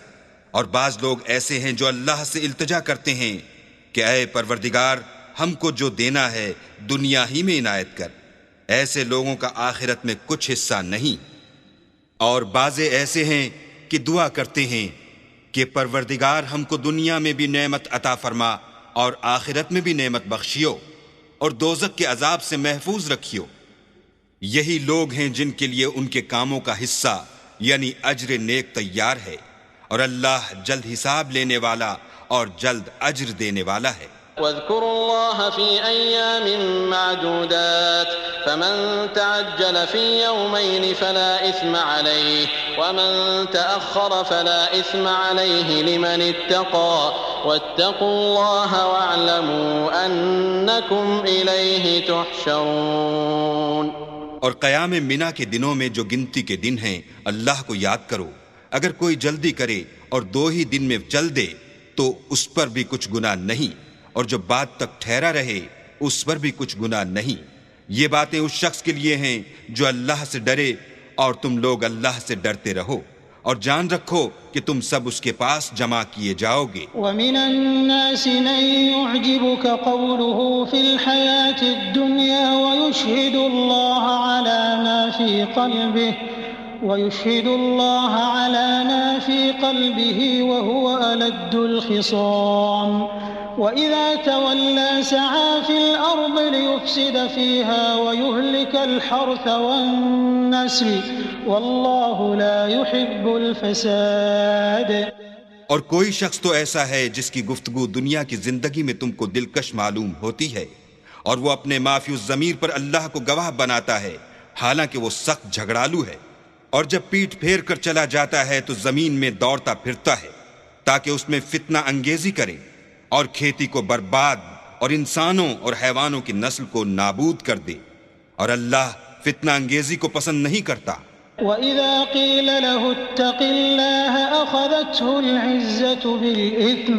اور بعض لوگ ایسے ہیں جو اللہ سے التجا کرتے ہیں کہ اے پروردگار ہم کو جو دینا ہے دنیا ہی میں عنایت کر، ایسے لوگوں کا آخرت میں کچھ حصہ نہیں۔ اور بعضے ایسے ہیں کہ دعا کرتے ہیں کہ پروردگار ہم کو دنیا میں بھی نعمت عطا فرما اور آخرت میں بھی نعمت بخشیو اور دوزخ کے عذاب سے محفوظ رکھیو۔ یہی لوگ ہیں جن کے لیے ان کے کاموں کا حصہ یعنی اجر نیک تیار ہے، اور اللہ جلد حساب لینے والا اور جلد اجر دینے والا ہے۔ واذكروا الله في أيام معدودات فمن تعجل في يومين فلا إثم عليه ومن تأخر فلا إثم عليه لمن اتقى واتقوا الله واعلموا أنكم إليه تحشرون۔ اور قیام منا کے دنوں میں جو گنتی کے دن ہیں اللہ کو یاد کرو، اگر کوئی جلدی کرے اور 2 ہی دن میں چل دے تو اس پر بھی کچھ گناہ نہیں، اور جو بات تک ٹھہرا رہے اس پر بھی کچھ گناہ نہیں۔ یہ باتیں اس شخص کے لیے ہیں جو اللہ سے ڈرے، اور تم لوگ اللہ سے ڈرتے رہو اور جان رکھو کہ تم سب اس کے پاس جمع کیے جاؤ گے۔ وَمِنَ النَّاسِ مَن يُعْجِبُكَ قَوْلُهُ فِي الْحَيَاةِ الدُّنْيَا وَيُشْهِدُ اللَّهَ عَلَى مَا فِي قَلْبِهِ وَهُوَ أَلَدُّ الْخِصَامِ وَإِذَا تَوَلَّى سَعَى فِي الْأَرْضِ لِيُفْسِدَ فِيهَا وَيُهْلِكَ الْحَرْثَ وَالنَّسْلَ وَاللَّهُ لَا يُحِبُّ الْفَسَادَ۔ اور کوئی شخص تو ایسا ہے جس کی گفتگو دنیا کی زندگی میں تم کو دلکش معلوم ہوتی ہے، اور وہ اپنے معافی الضمیر پر اللہ کو گواہ بناتا ہے، حالانکہ وہ سخت جھگڑالو ہے، اور جب پیٹ پھیر کر چلا جاتا ہے تو زمین میں دوڑتا پھرتا ہے تاکہ اس میں فتنہ انگیزی کرے اور کھیتی کو برباد اور انسانوں اور حیوانوں کی نسل کو نابود کر دے، اور اللہ فتنہ انگیزی کو پسند نہیں کرتا۔ وَإِذَا قِيلَ لَهُ اتَّقِ اللَّهَ أَخَذَتْهُ الْعِزَّةُ بِالْإِثْمِ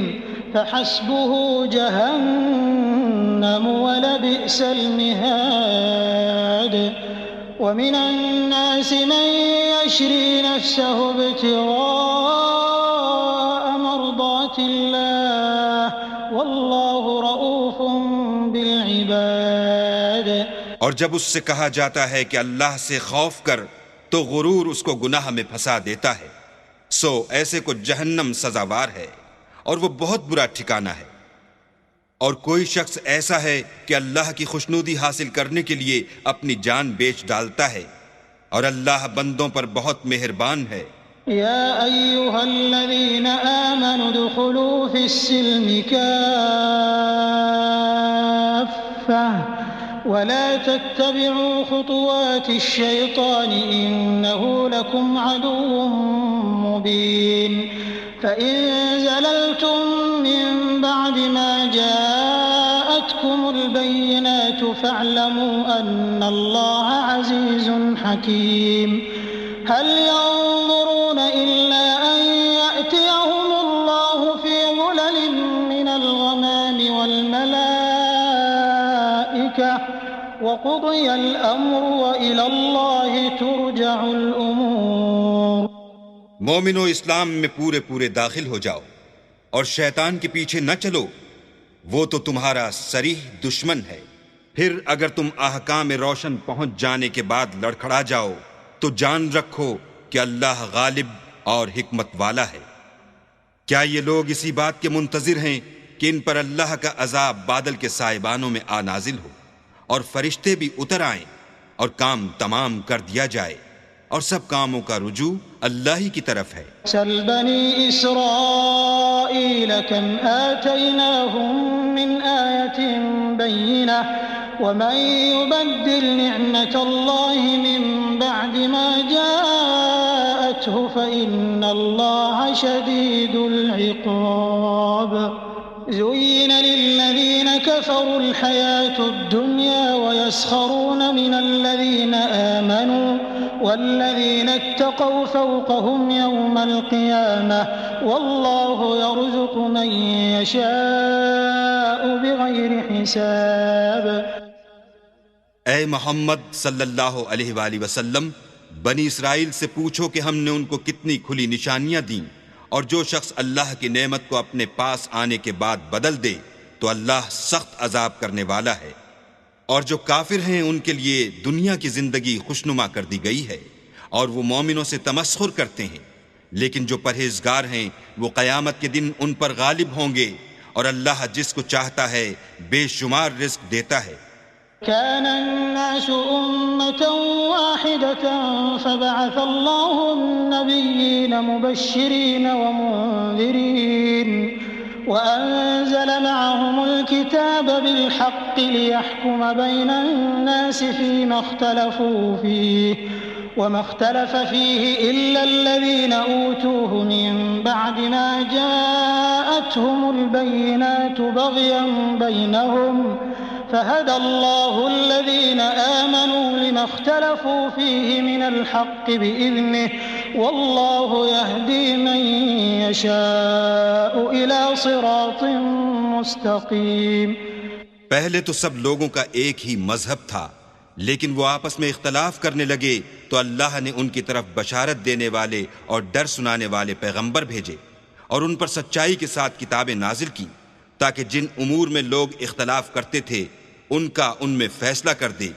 فَحَسْبُهُ جَهَنَّمُ وَلَبِئْسَ الْمِهَادُ وَمِنَ النَّاسِ مَن يَشْرِي نَفْسَهُ ابْتِغَاءَ مَرْضَاتِ اللَّهِ وَاللَّهُ رَءُوفٌ بِالْعِبَادِ۔ اور جب اس سے کہا جاتا ہے کہ اللہ سے خوف کر تو غرور اس کو گناہ میں پھنسا دیتا ہے، سو ایسے کو جہنم سزاوار ہے اور وہ بہت برا ٹھکانہ ہے۔ اور کوئی شخص ایسا ہے کہ اللہ کی خوشنودی حاصل کرنے کے لیے اپنی جان بیچ ڈالتا ہے، اور اللہ بندوں پر بہت مہربان ہے۔ یا ایہا الذین آمنوا ادخلوا فی السلم کافہ ولا تتبعوا خطوات الشیطان انه لکم عدو مبین فإن زللتم من بعد ما جاءتكم البينات فاعلموا أن الله عزيز حكيم هل ينظرون إلا أن يأتيهم الله في ظلل من الغمام والملائكة وقضي الأمر وإلى الله ترجع الأمور۔ مومنو اسلام میں پورے پورے داخل ہو جاؤ اور شیطان کے پیچھے نہ چلو، وہ تو تمہارا صریح دشمن ہے۔ پھر اگر تم احکام روشن پہنچ جانے کے بعد لڑکھڑا جاؤ تو جان رکھو کہ اللہ غالب اور حکمت والا ہے۔ کیا یہ لوگ اسی بات کے منتظر ہیں کہ ان پر اللہ کا عذاب بادل کے سائبانوں میں آ نازل ہو اور فرشتے بھی اتر آئیں اور کام تمام کر دیا جائے اور سب کاموں کا رجوع اللہ ہی کی طرف ہے۔ سل بنی اسرائیل کم آتیناہم من آیت بینہ ومن يبدل نعمة الله من بعد ما جاءته فإن الله شديد العقاب زين للذين كفروا الحياة الدنيا ويسخرون من الذين آمنوا والذين اتقوا فوقهم يوم القيامة والله يرزق من يشاء بغير حساب۔ اے محمد صلی اللہ علیہ وآلہ وسلم، بنی اسرائیل سے پوچھو کہ ہم نے ان کو کتنی کھلی نشانیاں دیں، اور جو شخص اللہ کی نعمت کو اپنے پاس آنے کے بعد بدل دے تو اللہ سخت عذاب کرنے والا ہے۔ اور جو کافر ہیں ان کے لیے دنیا کی زندگی خوشنما کر دی گئی ہے اور وہ مومنوں سے تمسخر کرتے ہیں، لیکن جو پرہیزگار ہیں وہ قیامت کے دن ان پر غالب ہوں گے، اور اللہ جس کو چاہتا ہے بے شمار رزق دیتا ہے۔ كان الناس أمة واحدة فبعث الله النبيين مبشرين ومنذرين وأنزل معهم الكتاب بالحق ليحكم بين الناس فيما اختلفوا فيه وما اختلف فيه إلا الذين أوتوه من بعد ما جاءتهم البينات بغيا بينهم فهدى الله الذين آمنوا لما اختلفوا فيه من الحق بإذنه والله يهدي من يشاء إلى صراط مستقيم۔ پہلے تو سب لوگوں کا ایک ہی مذہب تھا، لیکن وہ آپس میں اختلاف کرنے لگے تو اللہ نے ان کی طرف بشارت دینے والے اور ڈر سنانے والے پیغمبر بھیجے اور ان پر سچائی کے ساتھ کتابیں نازل کی تاکہ جن امور میں لوگ اختلاف کرتے تھے ان کا ان میں فیصلہ کر دے،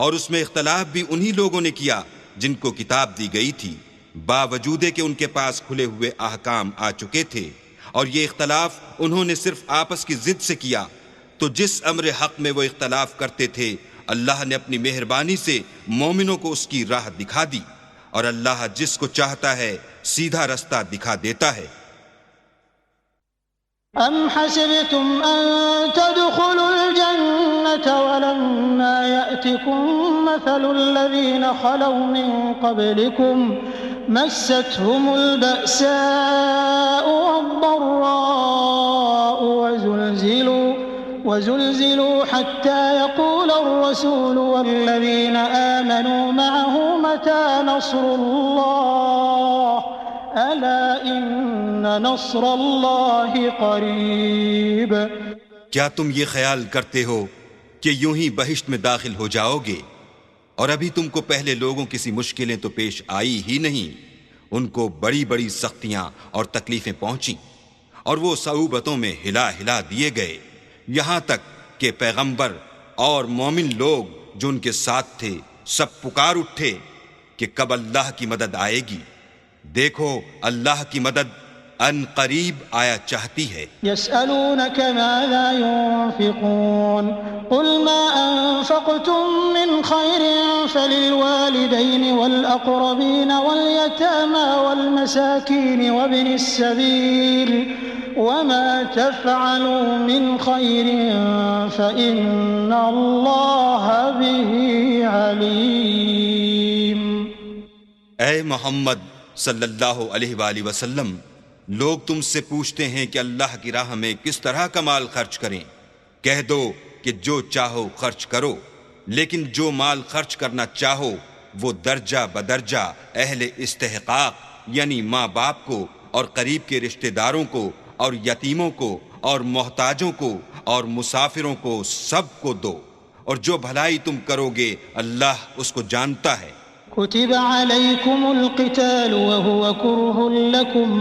اور اس میں اختلاف بھی انہی لوگوں نے کیا جن کو کتاب دی گئی تھی، باوجود کہ ان کے پاس کھلے ہوئے احکام آ چکے تھے، اور یہ اختلاف انہوں نے صرف آپس کی ضد سے کیا۔ تو جس امر حق میں وہ اختلاف کرتے تھے اللہ نے اپنی مہربانی سے مومنوں کو اس کی راہ دکھا دی، اور اللہ جس کو چاہتا ہے سیدھا رستہ دکھا دیتا ہے۔ أم حسبتم أن تدخلوا الجنة ولما يأتكم مثل الذين خلوا من قبلكم مستهم البأساء والضراء وزلزلوا حتى يقول الرسول والذين آمنوا معه متى نصر الله ألا إن نصر الله قريب۔ کیا تم یہ خیال کرتے ہو کہ یوں ہی بہشت میں داخل ہو جاؤ گے، اور ابھی تم کو پہلے لوگوں کسی مشکلیں تو پیش آئی ہی نہیں، ان کو بڑی بڑی سختیاں اور تکلیفیں پہنچیں، اور وہ صعوبتوں میں ہلا ہلا دیے گئے، یہاں تک کہ پیغمبر اور مومن لوگ جو ان کے ساتھ تھے سب پکار اٹھے کہ کب اللہ کی مدد آئے گی۔ دیکھو اللہ کی مدد ان قریب آیا چاہتی ہے۔ يسألونك ماذا ينفقون قل ما أنفقتم من خير فللوالدين والأقربين واليتامى والمساكين وابن السبيل وما تفعلوا من خير فإن الله به عليم۔ اے محمد صلی اللہ علیہ وآلہ وسلم، لوگ تم سے پوچھتے ہیں کہ اللہ کی راہ میں کس طرح کا مال خرچ کریں۔ کہہ دو کہ جو چاہو خرچ کرو، لیکن جو مال خرچ کرنا چاہو وہ درجہ بدرجہ اہل استحقاق یعنی ماں باپ کو اور قریب کے رشتہ داروں کو اور یتیموں کو اور محتاجوں کو اور مسافروں کو سب کو دو، اور جو بھلائی تم کرو گے اللہ اس کو جانتا ہے۔ كتب عليكم القتال وهو كره لكم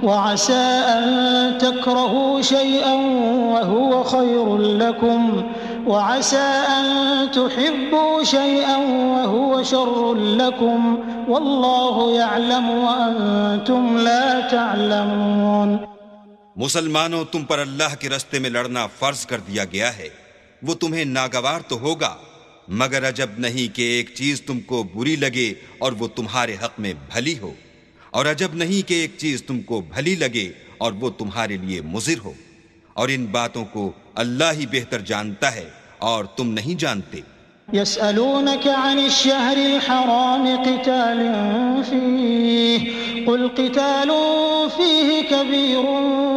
وعسى أن تكرهوا شيئا وهو خير لكم وعسى أن تحبوا شيئا وهو شر لكم والله يعلم وأنتم لا تعلمون۔ مسلمانوں، تم پر اللہ کے راستے میں لڑنا فرض کر دیا گیا ہے، وہ تمہیں ناگوار تو ہوگا، مگر عجب نہیں کہ ایک چیز تم کو بری لگے اور وہ تمہارے حق میں بھلی ہو، اور عجب نہیں کہ ایک چیز تم کو بھلی لگے اور وہ تمہارے لیے مضر ہو، اور ان باتوں کو اللہ ہی بہتر جانتا ہے اور تم نہیں جانتے۔ يسألونك عن الشهر الحرام قتال فيه قل قتال فيه كبير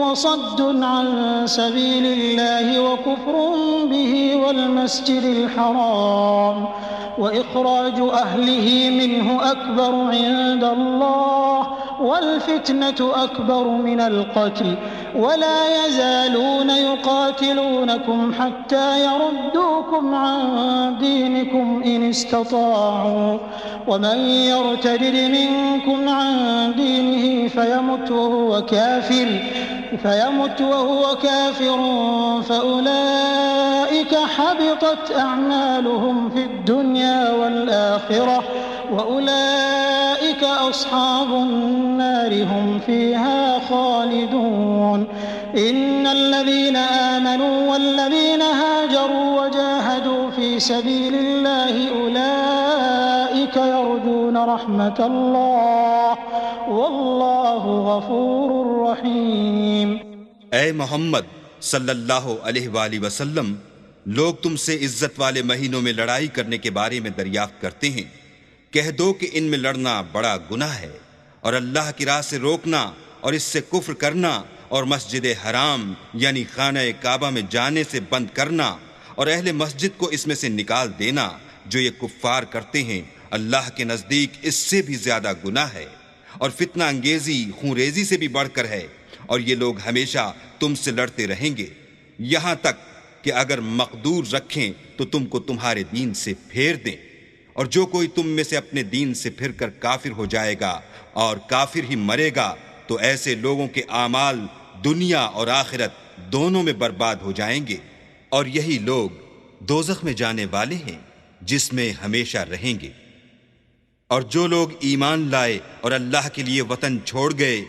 وصد عن سبيل الله وكفر به والمسجد الحرام وإخراج أهله منه أكبر عند الله والفتنة أكبر من القتل ولا يزالون يقاتلونكم حتى يردوكم عن دينكم إن استطاعوا ومن يرتد منكم عن دينه فيمت وهو كافر فأولئك حبطت أعمالهم في الدنيا والآخرة وأولئك أصحاب النار هم فيها خالدون۔ إن الذين آمنوا والذين هاجروا وجاهدوا في سبيل الله أولئك يرجون رحمة الله والله غفور رحيم۔ اے محمد صلی اللہ علیہ وآلہ وسلم، لوگ تم سے عزت والے مہینوں میں لڑائی کرنے کے بارے میں دریافت کرتے ہیں، کہہ دو کہ ان میں لڑنا بڑا گناہ ہے، اور اللہ کی راہ سے روکنا اور اس سے کفر کرنا اور مسجد حرام یعنی خانہ کعبہ میں جانے سے بند کرنا اور اہل مسجد کو اس میں سے نکال دینا جو یہ کفار کرتے ہیں، اللہ کے نزدیک اس سے بھی زیادہ گناہ ہے، اور فتنہ انگیزی خون ریزی سے بھی بڑھ کر ہے، اور یہ لوگ ہمیشہ تم سے لڑتے رہیں گے یہاں تک کہ اگر مقدور رکھیں تو تم کو تمہارے دین سے پھیر دیں، اور جو کوئی تم میں سے اپنے دین سے پھر کر کافر ہو جائے گا اور کافر ہی مرے گا تو ایسے لوگوں کے اعمال دنیا اور آخرت دونوں میں برباد ہو جائیں گے، اور یہی لوگ دوزخ میں جانے والے ہیں جس میں ہمیشہ رہیں گے۔ اور جو لوگ ایمان لائے اور اللہ کے لیے وطن چھوڑ گئے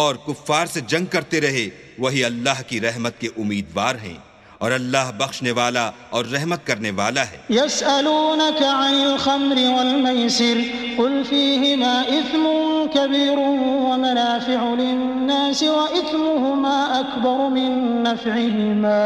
اور کفار سے جنگ کرتے رہے وہی اللہ کی رحمت کے امیدوار ہیں، اور اللہ بخشنے والا اور رحمت کرنے والا ہے۔ يسألونك عن الخمر والميسر قل فيهما إثم كبير ومنافع للناس وإثمهما أكبر من نفعهما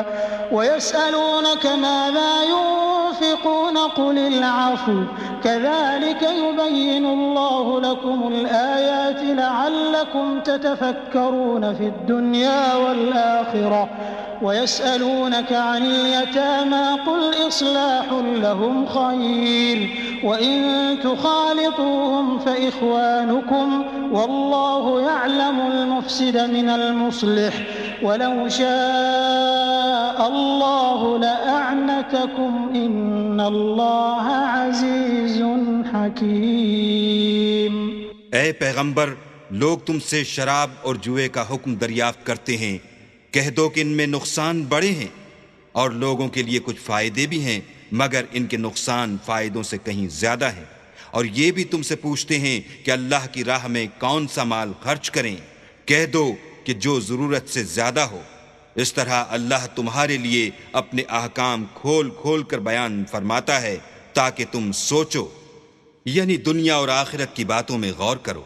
ويسألونك ماذا ينفقون قل العفو كذلك يبين الله لكم الآيات لعلكم تتفكرون في الدنيا والآخرة ويسألونك عن اليتامى قل إصلاح لهم خير وإن تخالطوهم فإخوانكم والله يعلم المفسد من المصلح ولو شاء الله لأعنتكم إن الله عزيز حكيم۔ اے پیغمبر، لوگ تم سے شراب اور جوئے کا حکم دریافت کرتے ہیں، کہہ دو کہ ان میں نقصان بڑے ہیں اور لوگوں کے لیے کچھ فائدے بھی ہیں، مگر ان کے نقصان فائدوں سے کہیں زیادہ ہیں، اور یہ بھی تم سے پوچھتے ہیں کہ اللہ کی راہ میں کون سا مال خرچ کریں، کہہ دو کہ جو ضرورت سے زیادہ ہو۔ اس طرح اللہ تمہارے لیے اپنے احکام کھول کھول کر بیان فرماتا ہے تاکہ تم سوچو، یعنی دنیا اور آخرت کی باتوں میں غور کرو۔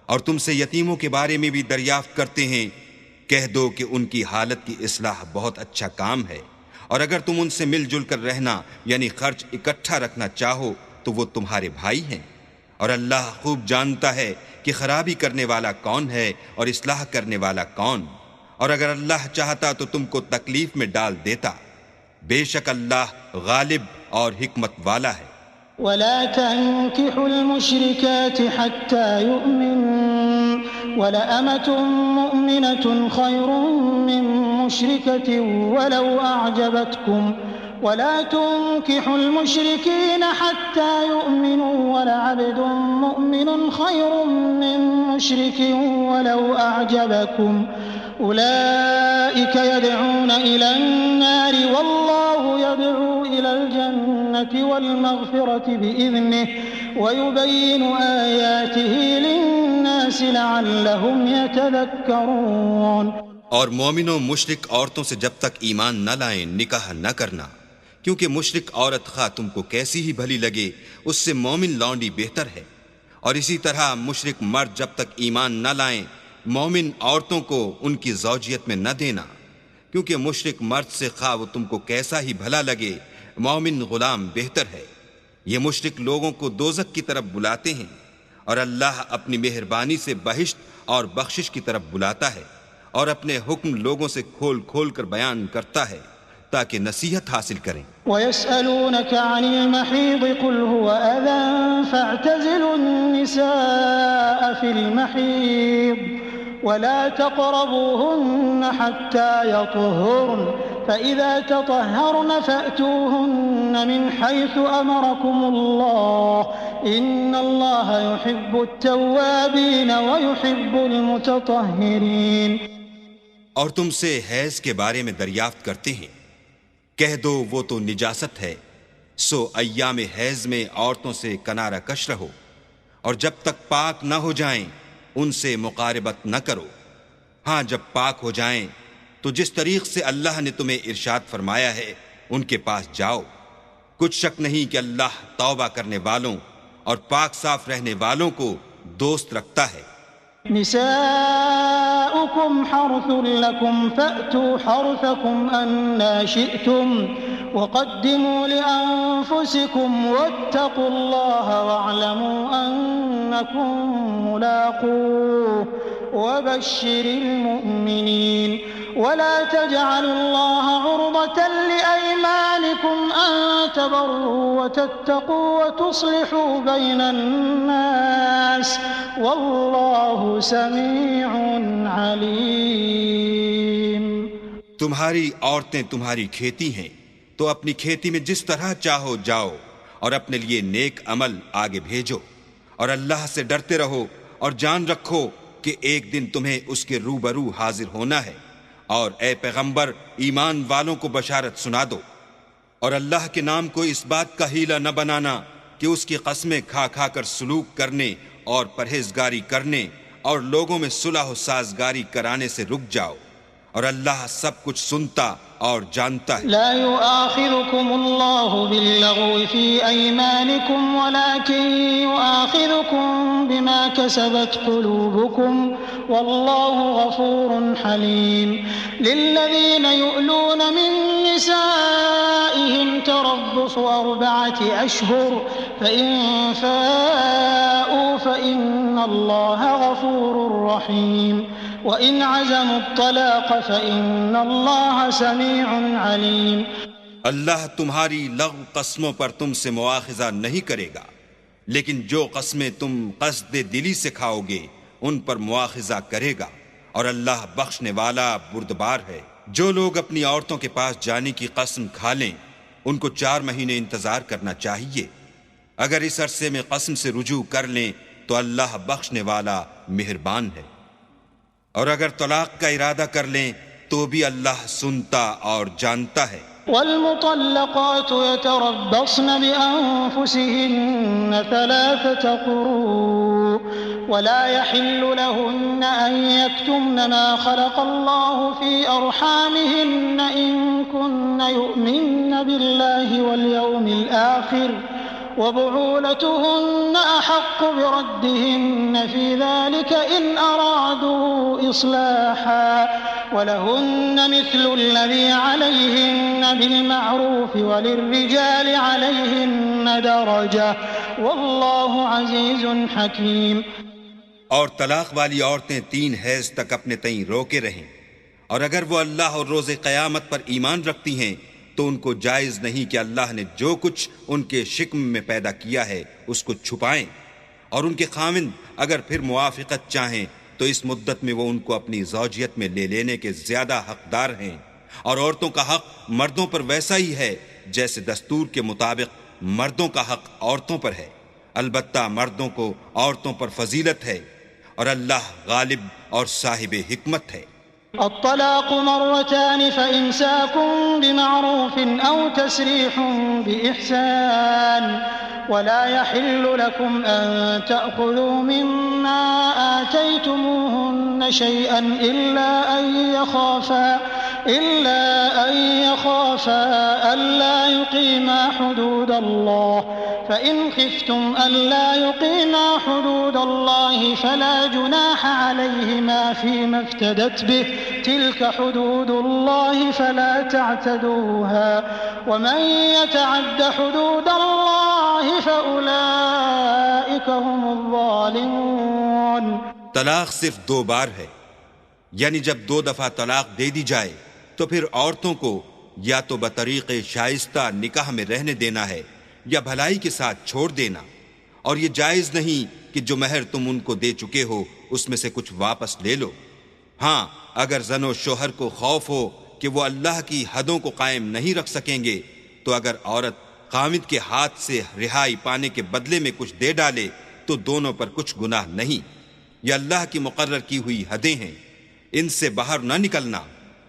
اور تم سے یتیموں کے بارے میں بھی دریافت کرتے ہیں، کہہ دو کہ ان کی حالت کی اصلاح بہت اچھا کام ہے، اور اگر تم ان سے مل جل کر رہنا یعنی خرچ اکٹھا رکھنا چاہو تو وہ تمہارے بھائی ہیں، اور اللہ خوب جانتا ہے کہ خرابی کرنے والا کون ہے اور اصلاح کرنے والا کون، اور اگر اللہ چاہتا تو تم کو تکلیف میں ڈال دیتا، بے شک اللہ غالب اور حکمت والا ہے۔ ولا تنكحوا المشركات حتى يؤمنوا ولأمة مؤمنة خير من مشركة ولو أعجبتكم ولا تنكحوا المشركين حتى يؤمنوا ولعبد مؤمن خير من مشرك ولو أعجبكم أولئك يدعون إلى النار والله يدعو إلى الجنة والمغفرة بإذنه ويبين آياته للناس لعلهم يتذكرون۔ اور مومنوں مشرک عورتوں سے جب تک ایمان نہ لائیں نکاح نہ کرنا، کیونکہ مشرک عورت خواہ تم کو کیسی ہی بھلی لگے اس سے مومن لونڈی بہتر ہے۔ اور اسی طرح مشرک مرد جب تک ایمان نہ لائیں مومن عورتوں کو ان کی زوجیت میں نہ دینا، کیونکہ مشرک مرد سے خواہ وہ تم کو کیسا ہی بھلا لگے مومن غلام بہتر ہے۔ یہ مشرک لوگوں کو دوزخ کی طرف بلاتے ہیں، اور اللہ اپنی مہربانی سے بہشت اور بخشش کی طرف بلاتا ہے، اور اپنے حکم لوگوں سے کھول کھول کر بیان کرتا ہے تاکہ نصیحت حاصل کریں۔ وَيَسْأَلُونَكَ عَنِ الْمَحِيضِ قُلْ هُوَ أَذًى فَاعْتَزِلُوا النِّسَاءَ فِي الْمَحِيضِ وَلَا تَقْرَبُوهُنَّ حَتَّى يَطْهُرْنَ فَإِذَا تَطَهَّرْنَ فَأْتُوهُنَّ مِنْ حَيْثُ أَمَرَكُمُ اللَّهُ إِنَّ اللَّهَ يُحِبُّ التَّوَّابِينَ وَيُحِبُّ الْمُتَطَهِّرِينَ۔ اور تم سے حیض کے بارے میں دریافت کرتے ہیں، کہہ دو وہ تو نجاست ہے، سو ایام حیض میں عورتوں سے کنارہ کش رہو، اور جب تک پاک نہ ہو جائیں ان سے مقاربت نہ کرو۔ ہاں جب پاک ہو جائیں تو جس طریق سے اللہ نے تمہیں ارشاد فرمایا ہے ان کے پاس جاؤ۔ کچھ شک نہیں کہ اللہ توبہ کرنے والوں اور پاک صاف رہنے والوں کو دوست رکھتا ہے۔ نساؤكم حرث لكم فأتوا حرثكم أنى شئتم وقدموا لأنفسكم واتقوا الله واعلموا أنكم ملاقوه وبشر المؤمنين ولا تجعلوا الله عرضة لأيمانكم أن تبروا وتتقوا وتصلحوا بين الناس والله سميع عليم۔ تمہاری عورتیں تمہاری کھیتی ہیں تو اپنی کھیتی میں جس طرح چاہو جاؤ، اور اپنے لیے نیک عمل آگے بھیجو، اور اللہ سے ڈرتے رہو، اور جان رکھو کہ ایک دن تمہیں اس کے روبرو حاضر ہونا ہے۔ اور اے پیغمبر ایمان والوں کو بشارت سنا دو، اور اللہ کے نام کو اس بات کا ہیلہ نہ بنانا کہ اس کی قسمیں کھا کھا کر سلوک کرنے اور پرہیزگاری کرنے اور لوگوں میں صلح و سازگاری کرانے سے رک جاؤ، اور اللہ سب کچھ سنتا اور جانتا ہے۔ لا يؤاخذكم الله باللغو في أيمانكم ولكن يؤاخذكم بما كسبت قلوبكم والله غفور حليم۔ للذين يؤلون من نسائهم تربص 4 أشهر فإن فاءوا فإن الله غفور رحيم وَإِنْ عَزَمُوا الطَّلَاقَ فَإِنَّ اللَّهَ سَمِيعٌ عَلِيمٌ۔ اللہ تمہاری لغو قسموں پر تم سے مواخذہ نہیں کرے گا، لیکن جو قسمیں تم قصد دلی سے کھاؤ گے ان پر مواخذہ کرے گا، اور اللہ بخشنے والا بردبار ہے۔ جو لوگ اپنی عورتوں کے پاس جانے کی قسم کھا لیں ان کو 4 مہینے انتظار کرنا چاہیے۔ اگر اس عرصے میں قسم سے رجوع کر لیں تو اللہ بخشنے والا مہربان ہے، اور اگر طلاق کا ارادہ کر لیں تو بھی اللہ سنتا اور جانتا ہے۔ والمطلقات يتربصن بأنفسهن 3 قروء ولا يحل لهن أن يكتمن ما خلق الله في أرحامهن إن كن يؤمن بالله واليوم الآخر وبعولتهن أحق بردهن في ذلك إن أرادوا إصلاحا ولهن مثل الذي عليهن بالمعروف وللرجال عليهن درجة والله عزيز حكيم۔ اور طلاق والی عورتیں 3 حیض تک اپنے تئیں روکے رہیں، اور اگر وہ اللہ اور روز قیامت پر ایمان رکھتی ہیں تو ان کو جائز نہیں کہ اللہ نے جو کچھ ان کے شکم میں پیدا کیا ہے اس کو چھپائیں، اور ان کے خاوند اگر پھر موافقت چاہیں تو اس مدت میں وہ ان کو اپنی زوجیت میں لے لینے کے زیادہ حقدار ہیں، اور عورتوں کا حق مردوں پر ویسا ہی ہے جیسے دستور کے مطابق مردوں کا حق عورتوں پر ہے، البتہ مردوں کو عورتوں پر فضیلت ہے، اور اللہ غالب اور صاحب حکمت ہے۔ الطلاق مرتان فإمساك بمعروف أو تسريح بإحسان ولا يحل لكم أن تأخذوا مما آتيتموهن شيئا إلا أن يخافا ألا يقيما حدود الله فإن خفتم ألا يقيما حدود الله فلا جناح عليهما فيما افتدت به تلك حدود الله فلا تعتدوها ومن يتعد حدود الله فأولئك هم الظالمون. طلاق صرف 2 بار ہے، یعنی جب 2 دفعہ طلاق دے دی جائے تو پھر عورتوں کو یا تو بطریق شائستہ نکاح میں رہنے دینا ہے یا بھلائی کے ساتھ چھوڑ دینا، اور یہ جائز نہیں کہ جو مہر تم ان کو دے چکے ہو اس میں سے کچھ واپس لے لو. ہاں اگر زن و شوہر کو خوف ہو کہ وہ اللہ کی حدوں کو قائم نہیں رکھ سکیں گے تو اگر عورت خاوند کے ہاتھ سے رہائی پانے کے بدلے میں کچھ دے ڈالے تو دونوں پر کچھ گناہ نہیں. یہ اللہ کی مقرر کی ہوئی حدیں ہیں، ان سے باہر نہ نکلنا،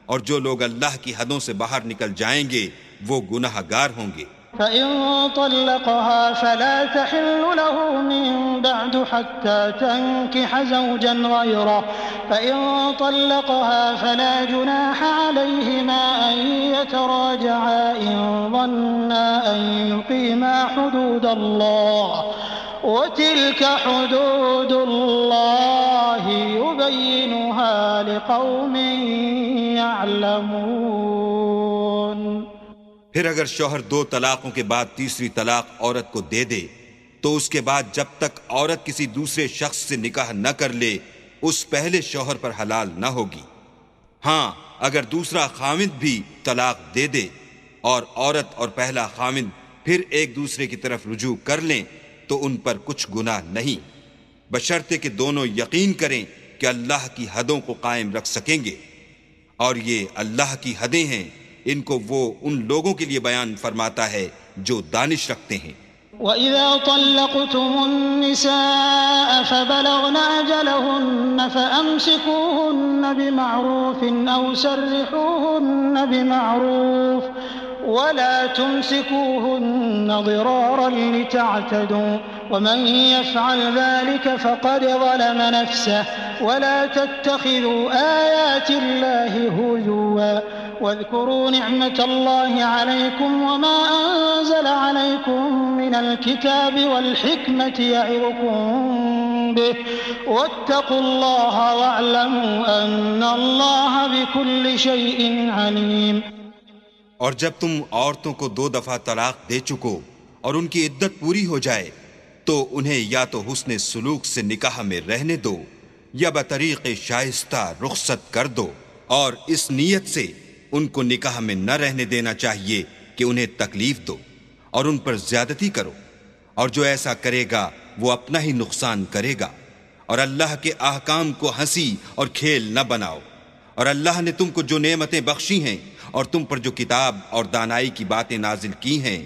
اور جو لوگ اللہ کی حدوں سے باہر نکل جائیں گے وہ گناہ گار ہوں گے. فإن طلقها فلا تحل له من بعد حتى تنكح زوجا غيره فإن طلقها فلا جناح عليهما أن يتراجعا إن ظنا أن يقيما حدود الله وتلك حدود الله يبينها لقوم يعلمون. پھر اگر شوہر 2 طلاقوں کے بعد تیسری طلاق عورت کو دے دے تو اس کے بعد جب تک عورت کسی دوسرے شخص سے نکاح نہ کر لے اس پہلے شوہر پر حلال نہ ہوگی. ہاں اگر دوسرا خاوند بھی طلاق دے دے اور عورت اور پہلا خاوند پھر ایک دوسرے کی طرف رجوع کر لیں تو ان پر کچھ گناہ نہیں، بشرطے کہ دونوں یقین کریں کہ اللہ کی حدوں کو قائم رکھ سکیں گے، اور یہ اللہ کی حدیں ہیں، ان کو وہ ان لوگوں کے لیے بیان فرماتا ہے جو دانش رکھتے ہیں. وَإِذَا طَلَّقْتُمُ النِّسَاءَ فَبَلَغْنَ أَجَلَهُنَّ فَأَمْسِكُوهُنَّ بِمَعْرُوفٍ أَوْ سَرِّحُوهُنَّ بِمَعْرُوفٍ ولا تمسكوهن ضرارا لتعتدوا ومن يفعل ذلك فقد ظلم نفسه ولا تتخذوا آيات الله هزوا واذكروا نعمة الله عليكم وما أنزل عليكم من الكتاب والحكمة يعظكم به واتقوا الله واعلموا أن الله بكل شيء عليم. اور جب تم عورتوں کو 2 دفعہ طلاق دے چکو اور ان کی عدت پوری ہو جائے تو انہیں یا تو حسن سلوک سے نکاح میں رہنے دو یا بطریق شائستہ رخصت کر دو، اور اس نیت سے ان کو نکاح میں نہ رہنے دینا چاہیے کہ انہیں تکلیف دو اور ان پر زیادتی کرو، اور جو ایسا کرے گا وہ اپنا ہی نقصان کرے گا. اور اللہ کے احکام کو ہنسی اور کھیل نہ بناؤ، اور اللہ نے تم کو جو نعمتیں بخشی ہیں اور تم پر جو کتاب اور دانائی کی باتیں نازل کی ہیں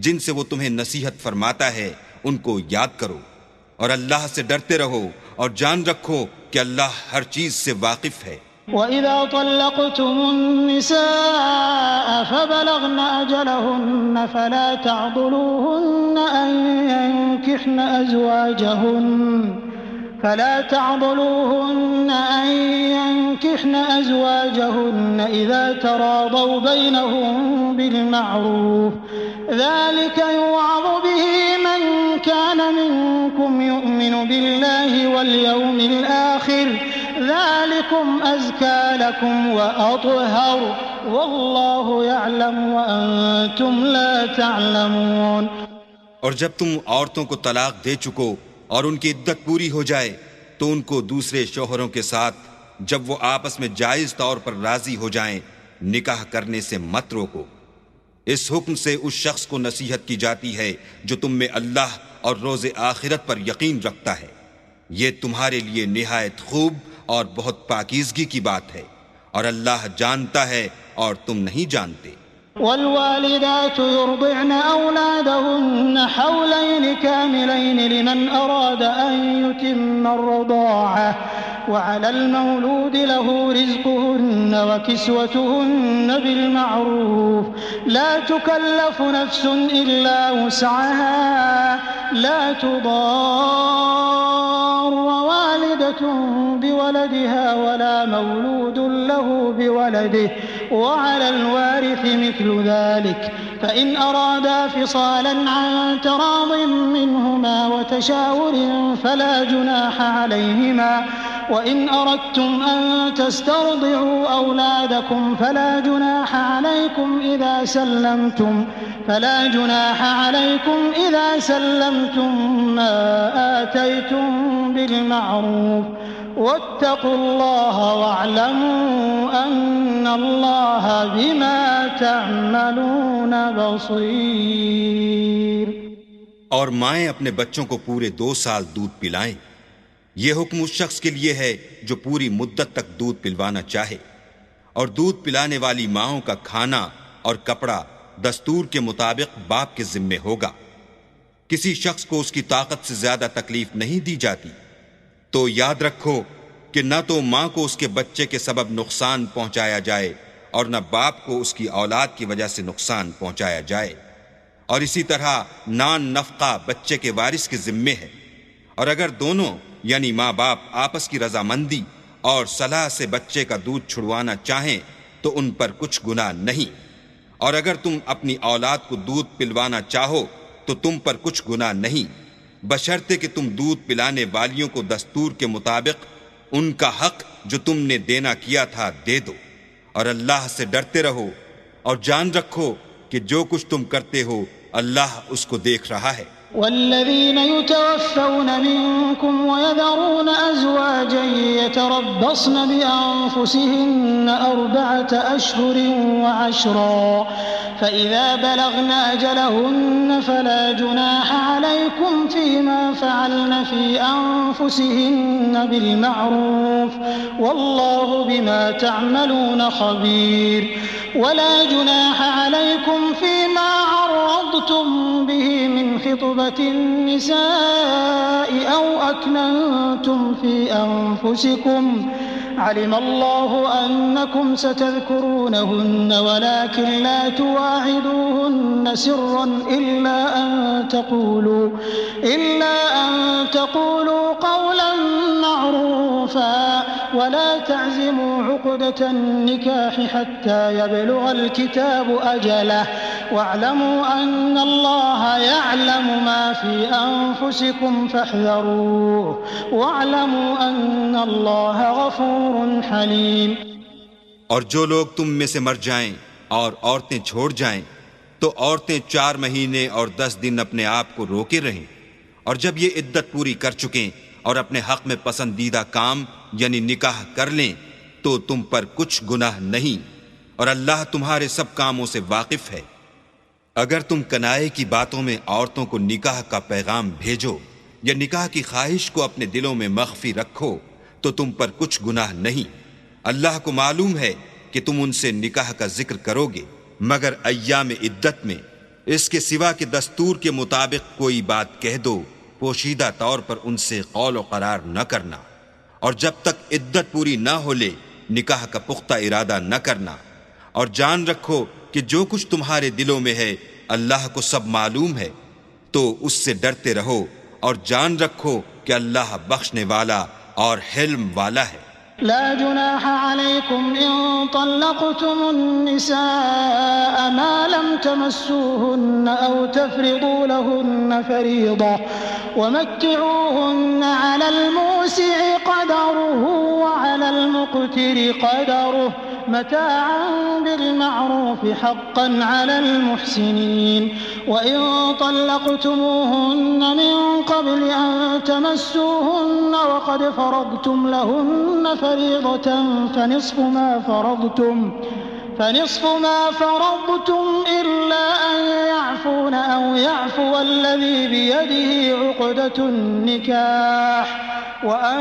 جن سے وہ تمہیں نصیحت فرماتا ہے ان کو یاد کرو، اور اللہ سے ڈرتے رہو اور جان رکھو کہ اللہ ہر چیز سے واقف ہے. وَإِذَا طَلَّقْتُمُ النِّسَاءَ فَبَلَغْنَ أَجَلَهُنَّ فَلَا تعضلوهن أن ينكحن أزواجهن إذا تراضوا بينهم بالمعروف ذلك يوعظ به من كان منكم يؤمن بالله واليوم الآخر ذلكم أزكى لكم وأطهر والله يعلم وأنتم لا تعلمون. اور جب تم عورتوں کو طلاق دے چکو اور ان کی عدت پوری ہو جائے تو ان کو دوسرے شوہروں کے ساتھ جب وہ آپس میں جائز طور پر راضی ہو جائیں نکاح کرنے سے مت روکو. اس حکم سے اس شخص کو نصیحت کی جاتی ہے جو تم میں اللہ اور روز آخرت پر یقین رکھتا ہے. یہ تمہارے لیے نہایت خوب اور بہت پاکیزگی کی بات ہے، اور اللہ جانتا ہے اور تم نہیں جانتے. والوالدات يرضعن أولادهن حولين كاملين لمن أراد أن يتم الرضاعة وعلى المولود له رزقهن وكسوتهن بالمعروف لا تكلف نفس إلا وسعها لا تضار والدة بولدها ولا مولود له بولده وعلى الوارث مثل ذلك فإن أرادا فصالا عن تراض منهما وتشاور فلا جناح عليهما وإن أردتم أن تسترضعوا أولادكم فلا جناح عليكم إذا سلمتم ما آتيتم بالمعروف واتقوا الله واعلموا أن الله بما تعملون بصير. اور مائیں اپنے بچوں کو پورے 2 سال دودھ پلائیں. یہ حکم اس شخص کے لیے ہے جو پوری مدت تک دودھ پلوانا چاہے، اور دودھ پلانے والی ماؤں کا کھانا اور کپڑا دستور کے مطابق باپ کے ذمے ہوگا. کسی شخص کو اس کی طاقت سے زیادہ تکلیف نہیں دی جاتی، تو یاد رکھو کہ نہ تو ماں کو اس کے بچے کے سبب نقصان پہنچایا جائے اور نہ باپ کو اس کی اولاد کی وجہ سے نقصان پہنچایا جائے. اور اسی طرح نان نفقہ بچے کے وارث کے ذمے ہے، اور اگر دونوں یعنی ماں باپ آپس کی رضامندی اور صلاح سے بچے کا دودھ چھڑوانا چاہیں تو ان پر کچھ گناہ نہیں، اور اگر تم اپنی اولاد کو دودھ پلوانا چاہو تو تم پر کچھ گناہ نہیں، بشرطے کہ تم دودھ پلانے والیوں کو دستور کے مطابق ان کا حق جو تم نے دینا کیا تھا دے دو. اور اللہ سے ڈرتے رہو اور جان رکھو کہ جو کچھ تم کرتے ہو اللہ اس کو دیکھ رہا ہے. والذين يتوفون منكم ويذرون أزواجا يتربصن بأنفسهن 4 أشهر وعشرا فإذا بلغن أجلهن فلا جناح عليكم فيما فعلن في أنفسهن بالمعروف والله بما تعملون خبير. ولا جناح عليكم فيما عرضتم به من خطبة النساء أو أكننتم في أنفسكم علم الله أنكم ستذكرونهن ولكن لا تواعدوهن سرا إلا أن تقولوا قولا معروفا ولا تعزموا عقدة النكاح حتى يبلغ الكتاب أجله واعلموا أن الله يعلم ما في أنفسكم فاحذروه واعلموا أن الله غفور حليم. اور جو لوگ تم میں سے مر جائیں اور عورتیں چھوڑ جائیں تو عورتیں 4 مہینے اور 10 دن اپنے آپ کو روکے رہیں، اور جب یہ عدت پوری کر چکیں اور اپنے حق میں پسندیدہ کام یعنی نکاح کر لیں تو تم پر کچھ گناہ نہیں، اور اللہ تمہارے سب کاموں سے واقف ہے. اگر تم کنائے کی باتوں میں عورتوں کو نکاح کا پیغام بھیجو یا نکاح کی خواہش کو اپنے دلوں میں مخفی رکھو تو تم پر کچھ گناہ نہیں. اللہ کو معلوم ہے کہ تم ان سے نکاح کا ذکر کرو گے، مگر ایام عدت میں اس کے سوا کہ دستور کے مطابق کوئی بات کہہ دو، پوشیدہ طور پر ان سے قول و قرار نہ کرنا، اور جب تک عدت پوری نہ ہو لے نکاح کا پختہ ارادہ نہ کرنا. اور جان رکھو کہ جو کچھ تمہارے دلوں میں ہے اللہ کو سب معلوم ہے، تو اس سے ڈرتے رہو اور جان رکھو کہ اللہ بخشنے والا اور حلم والا ہے. لا جناح عليكم إن طلقتم النساء ما لم تمسوهن أو تفرضوا لهن فريضة ومتعوهن على الموسع قدره وعلى المقتر قدره متاعا بالمعروف حقا على المحسنين. وإن طلقتموهن من قبل أن تمسوهن وقد فرضتم لهن فريضة فنصف ما فرضتم إلا أن يعفون أو يعفو الذي بيده عقدة النكاح وأن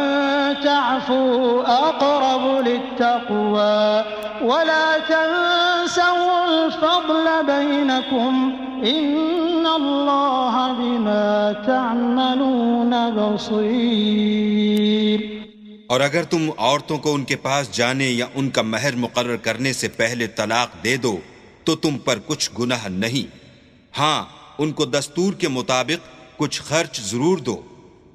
تعفوا أقرب للتقوى ولا تنسوا الفضل بينكم إن الله بما تعملون بصير. اور اگر تم عورتوں کو ان کے پاس جانے یا ان کا مہر مقرر کرنے سے پہلے طلاق دے دو تو تم پر کچھ گناہ نہیں، ہاں ان کو دستور کے مطابق کچھ خرچ ضرور دو،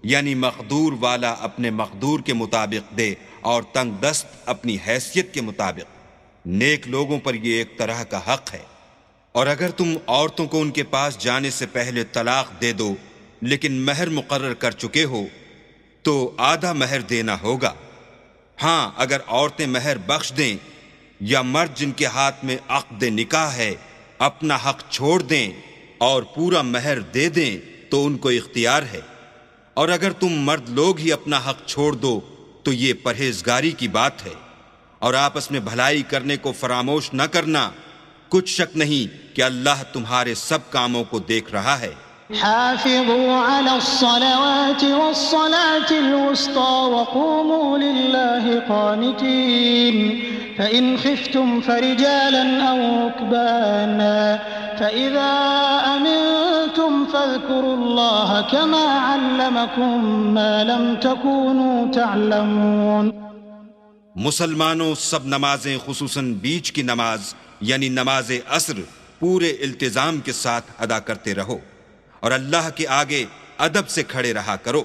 یعنی مقدور والا اپنے مقدور کے مطابق دے اور تنگ دست اپنی حیثیت کے مطابق، نیک لوگوں پر یہ ایک طرح کا حق ہے۔ اور اگر تم عورتوں کو ان کے پاس جانے سے پہلے طلاق دے دو لیکن مہر مقرر کر چکے ہو تو آدھا مہر دینا ہوگا، ہاں اگر عورتیں مہر بخش دیں یا مرد جن کے ہاتھ میں عقد نکاح ہے اپنا حق چھوڑ دیں اور پورا مہر دے دیں تو ان کو اختیار ہے، اور اگر تم مرد لوگ ہی اپنا حق چھوڑ دو تو یہ پرہیزگاری کی بات ہے، اور آپس میں بھلائی کرنے کو فراموش نہ کرنا، کچھ شک نہیں کہ اللہ تمہارے سب کاموں کو دیکھ رہا ہے۔ حافظوا على الصلوات والصلاة الوسطى وقوموا لله قانتين فإن خفتم فرجالا أو ركبانا فإذا أمنتم فاذكروا الله كما علمكم ما لم تكونوا تعلمون۔ مسلمانوں سب نمازیں خصوصاً بیچ کی نماز یعنی نماز عصر پورے التزام کے ساتھ ادا کرتے رہو اور اللہ کے آگے ادب سے کھڑے رہا کرو۔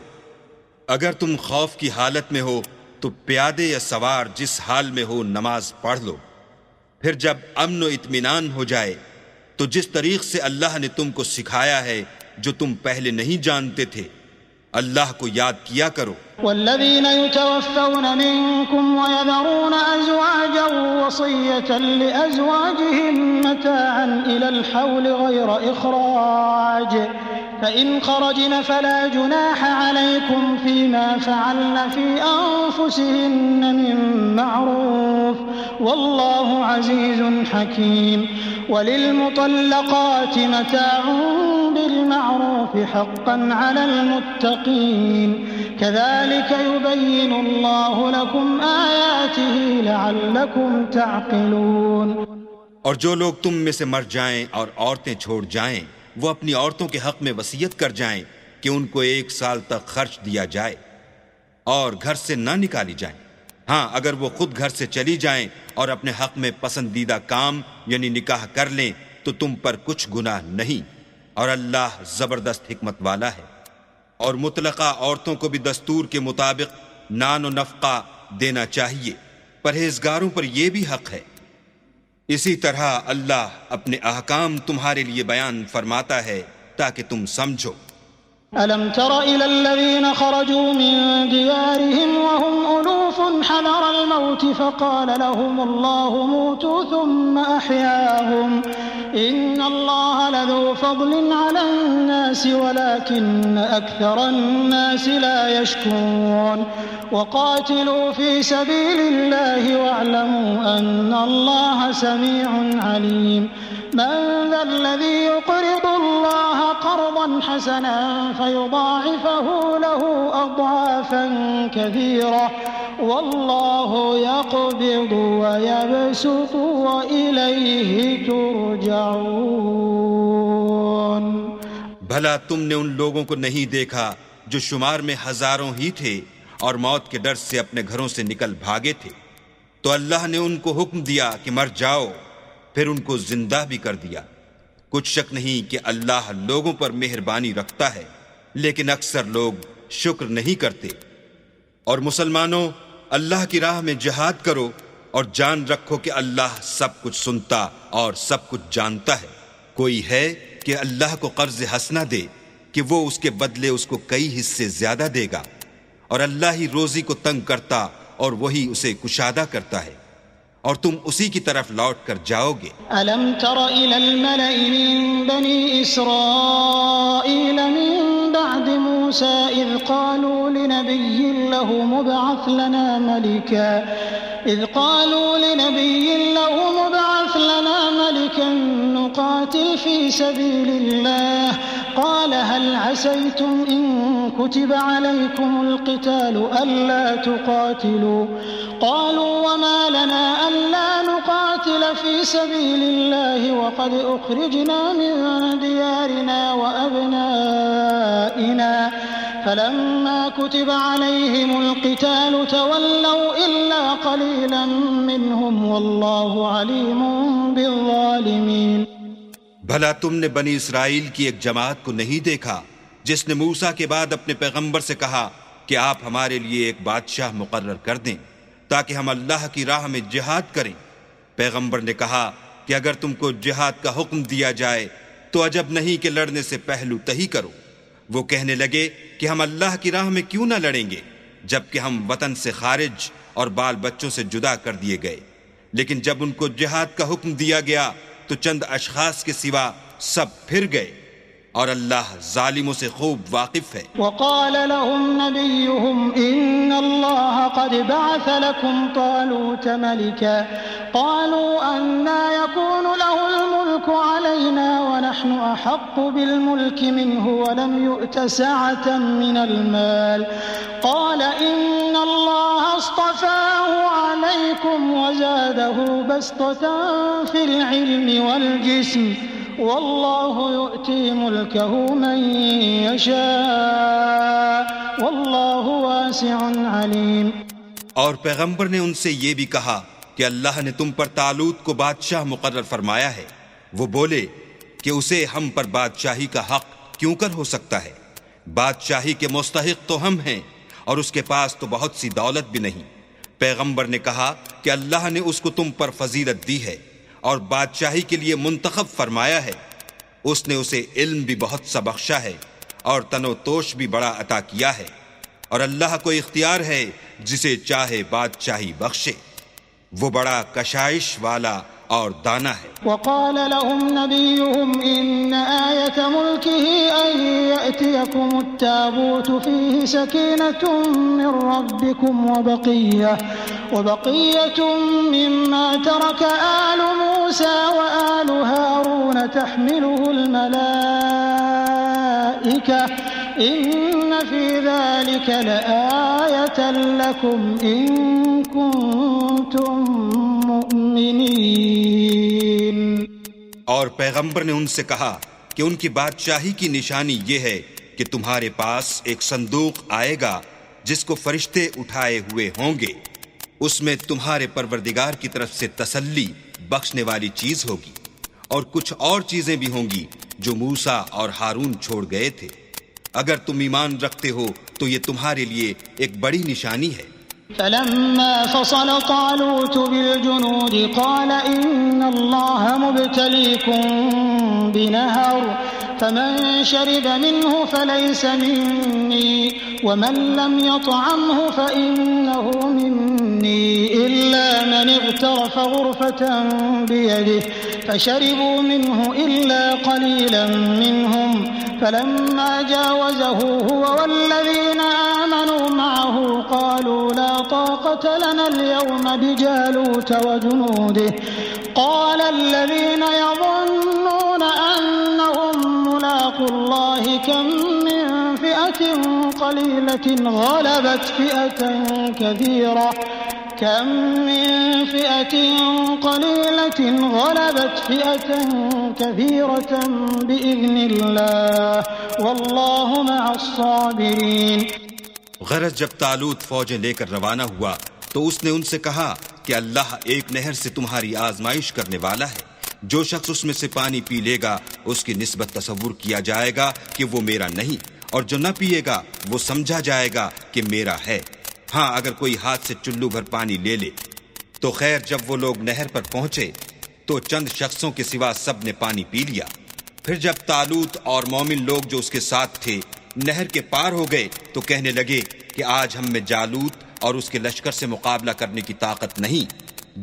اگر تم خوف کی حالت میں ہو تو پیادے یا سوار جس حال میں ہو نماز پڑھ لو، پھر جب امن و اطمینان ہو جائے تو جس طریق سے اللہ نے تم کو سکھایا ہے جو تم پہلے نہیں جانتے تھے اللہ کو یاد کیا کرو۔ والذین یتوفون منکم ویذرون ازواجا وصیة لأزواجهم متاعا إلى الحول غیر اخراج فإن خرجن فلا جناح عليكم فيما فعلن في أنفسهن من معروف والله عزيز حكيم وللمطلقات متاع بالمعروف حقا على المتقين كذلك يبين الله لكم آياته لعلكم تعقلون۔ اور جو لوگ تم میں سے مر جائیں اور عورتیں چھوڑ جائیں وہ اپنی عورتوں کے حق میں وصیت کر جائیں کہ ان کو 1 سال تک خرچ دیا جائے اور گھر سے نہ نکالی جائیں، ہاں اگر وہ خود گھر سے چلی جائیں اور اپنے حق میں پسندیدہ کام یعنی نکاح کر لیں تو تم پر کچھ گناہ نہیں، اور اللہ زبردست حکمت والا ہے۔ اور مطلقہ عورتوں کو بھی دستور کے مطابق نان و نفقہ دینا چاہیے، پرہیزگاروں پر یہ بھی حق ہے۔ اسی طرح اللہ اپنے احکام تمہارے لیے بیان فرماتا ہے تاکہ تم سمجھو۔ ألم تر إلى الذين خرجوا من ديارهم وهم ألوف حذر الموت فقال لهم الله موتوا ثم أحياهم إن الله لذو فضل على الناس ولكن أكثر الناس لا يشكرون وقاتلوا في سبيل الله واعلموا أن الله سميع عليم من ذا الذي يقرض الله قرضا حسنا فيضاعفه له أضعافا كثيرة والله يقبض ويبسط وإليه ترجعون۔ بھلا تم نے ان لوگوں کو نہیں دیکھا جو شمار میں ہزاروں ہی تھے اور موت کے ڈر سے اپنے گھروں سے نکل بھاگے تھے، تو اللہ نے ان کو حکم دیا کہ مر جاؤ، پھر ان کو زندہ بھی کر دیا۔ کچھ شک نہیں کہ اللہ لوگوں پر مہربانی رکھتا ہے لیکن اکثر لوگ شکر نہیں کرتے۔ اور مسلمانوں اللہ کی راہ میں جہاد کرو اور جان رکھو کہ اللہ سب کچھ سنتا اور سب کچھ جانتا ہے۔ کوئی ہے کہ اللہ کو قرض حسنہ دے کہ وہ اس کے بدلے اس کو کئی حصے زیادہ دے گا، اور اللہ ہی روزی کو تنگ کرتا اور وہی اسے کشادہ کرتا ہے، اور تم اسی کی طرف لوٹ کر جاؤ گے۔ ألم تر إلى الملأ من بني إسرائيل من بعد موسى إذ قالوا لنبي له مبعث لنا ملكا نقاتل في سبيل الله قال هل عسيتم إن كتب عليكم القتال ألا تقاتلوا قالوا وما لنا ألا نقاتل في سبيل الله وقد أخرجنا من ديارنا وأبنائنا فلما كتب عليهم القتال تولوا إلا قليلا منهم والله عليم بالظالمين. بھلا تم نے بنی اسرائیل کی ایک جماعت کو نہیں دیکھا جس نے موسیٰ کے بعد اپنے پیغمبر سے کہا کہ آپ ہمارے لیے ایک بادشاہ مقرر کر دیں تاکہ ہم اللہ کی راہ میں جہاد کریں. پیغمبر نے کہا کہ اگر تم کو جہاد کا حکم دیا جائے تو عجب نہیں کہ لڑنے سے پہلو تہی کرو. وہ کہنے لگے کہ ہم اللہ کی راہ میں کیوں نہ لڑیں گے جبکہ ہم وطن سے خارج اور بال بچوں سے جدا کر دیے گئے. لیکن جب ان کو جہاد کا حکم دیا گیا تو چند اشخاص کے سوا سب پھر گئے اور اللہ ظالموں سے خوب واقف ہے. وقال لهم نبيهم إن الله قد بعث لكم طالوت ملكا قالوا أنى يكون له الملك علينا ونحن أحق بالملك منه ولم يؤت سعة من المال قال إن الله اصطفاه عليكم وزاده بسطة في العلم والجسم والله يؤتي ملكه من يشاء والله واسع عليم. اور پیغمبر نے ان سے یہ بھی کہا کہ اللہ نے تم پر طالوت کو بادشاہ مقرر فرمایا ہے. وہ بولے کہ اسے ہم پر بادشاہی کا حق کیوں کر ہو سکتا ہے؟ بادشاہی کے مستحق تو ہم ہیں اور اس کے پاس تو بہت سی دولت بھی نہیں. پیغمبر نے کہا کہ اللہ نے اس کو تم پر فضیلت دی ہے اور بادشاہی کے لیے منتخب فرمایا ہے. اس نے اسے علم بھی بہت سا بخشا ہے اور تن و توش بھی بڑا عطا کیا ہے اور اللہ کو اختیار ہے جسے چاہے بادشاہی بخشے. وہ بڑا کشائش والا اور دانا ہے. وقال لهم نبيهم إن آية ملكه أن يأتيكم التابوت فيه سكينة من ربكم وبقية مما ترك آل موسى وآل هارون تحمله الملائكة إن في ذلك لآية لكم إن كنتم مؤمنين. اور پیغمبر نے ان سے کہا کہ ان کی بادشاہی کی نشانی یہ ہے کہ تمہارے پاس ایک صندوق آئے گا جس کو فرشتے اٹھائے ہوئے ہوں گے. اس میں تمہارے پروردگار کی طرف سے تسلی بخشنے والی چیز ہوگی اور کچھ اور چیزیں بھی ہوں گی جو موسیٰ اور ہارون چھوڑ گئے تھے. اگر تم ایمان رکھتے ہو تو یہ تمہارے لیے ایک بڑی نشانی ہے. فلما فصل طالوت بالجنود قال إن الله مبتليكم بنهر فمن شرب منه فليس مني ومن لم يطعمه فإنه مني إلا من اغترف غرفة بيده فشربوا منه إلا قليلا منهم فلما جاوزه هو والذين آمنوا معه قالوا لا طاقة لنا اليوم بجالوت وجنوده قال الذين يظنون أنهم ملاقو الله كم من فئة قليلة غلبت فئة كثيرة بإذن الله والله مع الصابرين. غرض جب طالوت فوجیں لے کر روانہ ہوا تو اس نے ان سے کہا کہ اللہ ایک نہر سے تمہاری آزمائش کرنے والا ہے. جو شخص اس میں سے پانی پی لے گا اس کی نسبت تصور کیا جائے گا کہ وہ میرا نہیں اور جو نہ پیے گا وہ سمجھا جائے گا کہ میرا ہے. ہاں اگر کوئی ہاتھ سے چلو بھر پانی لے لے تو خیر. جب وہ لوگ نہر پر پہنچے تو چند شخصوں کے سوا سب نے پانی پی لیا. پھر جب طالوت اور مومن لوگ جو اس کے ساتھ تھے نہر کے پار ہو گئے تو کہنے لگے کہ آج ہم میں جالوت اور اس کے لشکر سے مقابلہ کرنے کی طاقت نہیں.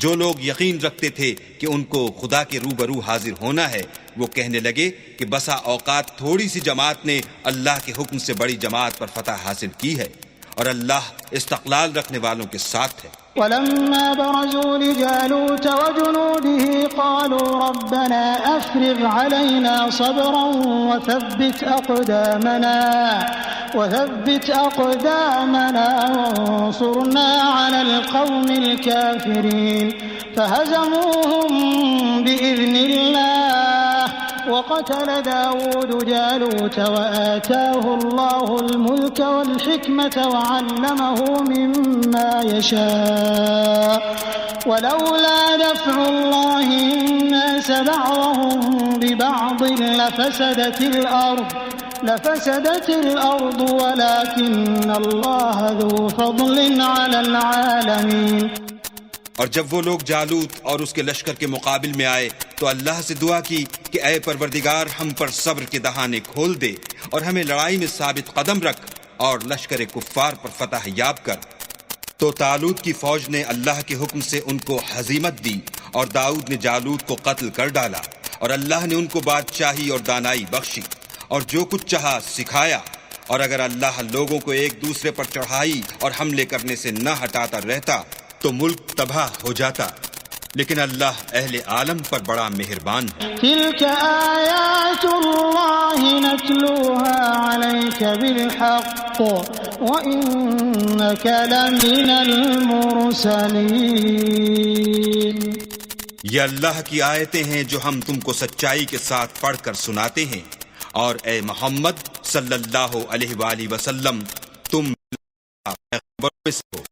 جو لوگ یقین رکھتے تھے کہ ان کو خدا کے روبرو حاضر ہونا ہے وہ کہنے لگے کہ بسا اوقات تھوڑی سی جماعت نے اللہ کے حکم سے بڑی جماعت پر فتح حاصل کی ہے اور اللہ استقلال رکھنے والوں کے ساتھ ہے. ولما برزوا لجالوت وجنوده قالوا ربنا أفرغ علينا صبرا وثبت أقدامنا وانصرنا على القوم الكافرين فهزموهم بإذن الله وقتل داود جالوت وآتاه الله الملك والحكمة وعلمه مما يشاء ولولا دفع الله الناس بعضهم ببعض لفسدت الأرض ولكن الله ذو فضل على العالمين. اور جب وہ لوگ جالوت اور اس کے لشکر کے مقابل میں آئے تو اللہ سے دعا کی کہ اے پروردگار ہم پر صبر کے دہانے کھول دے اور ہمیں لڑائی میں ثابت قدم رکھ اور لشکر کفار پر فتح یاب کر. تو طالوت کی فوج نے اللہ کے حکم سے ان کو ہزیمت دی اور داؤد نے جالوت کو قتل کر ڈالا اور اللہ نے ان کو بادشاہی اور دانائی بخشی اور جو کچھ چاہا سکھایا. اور اگر اللہ لوگوں کو ایک دوسرے پر چڑھائی اور حملے کرنے سے نہ ہٹاتا رہتا تو ملک تباہ ہو جاتا، لیکن اللہ اہل عالم پر بڑا مہربان ہے. تلك آیات اللہ نتلوها علیک بالحق وإنک لمن المرسلین. یہ اللہ کی آیتیں ہیں جو ہم تم کو سچائی کے ساتھ پڑھ کر سناتے ہیں، اور اے محمد صلی اللہ علیہ وآلہ وسلم تم پیغمبروں میں سے ہو.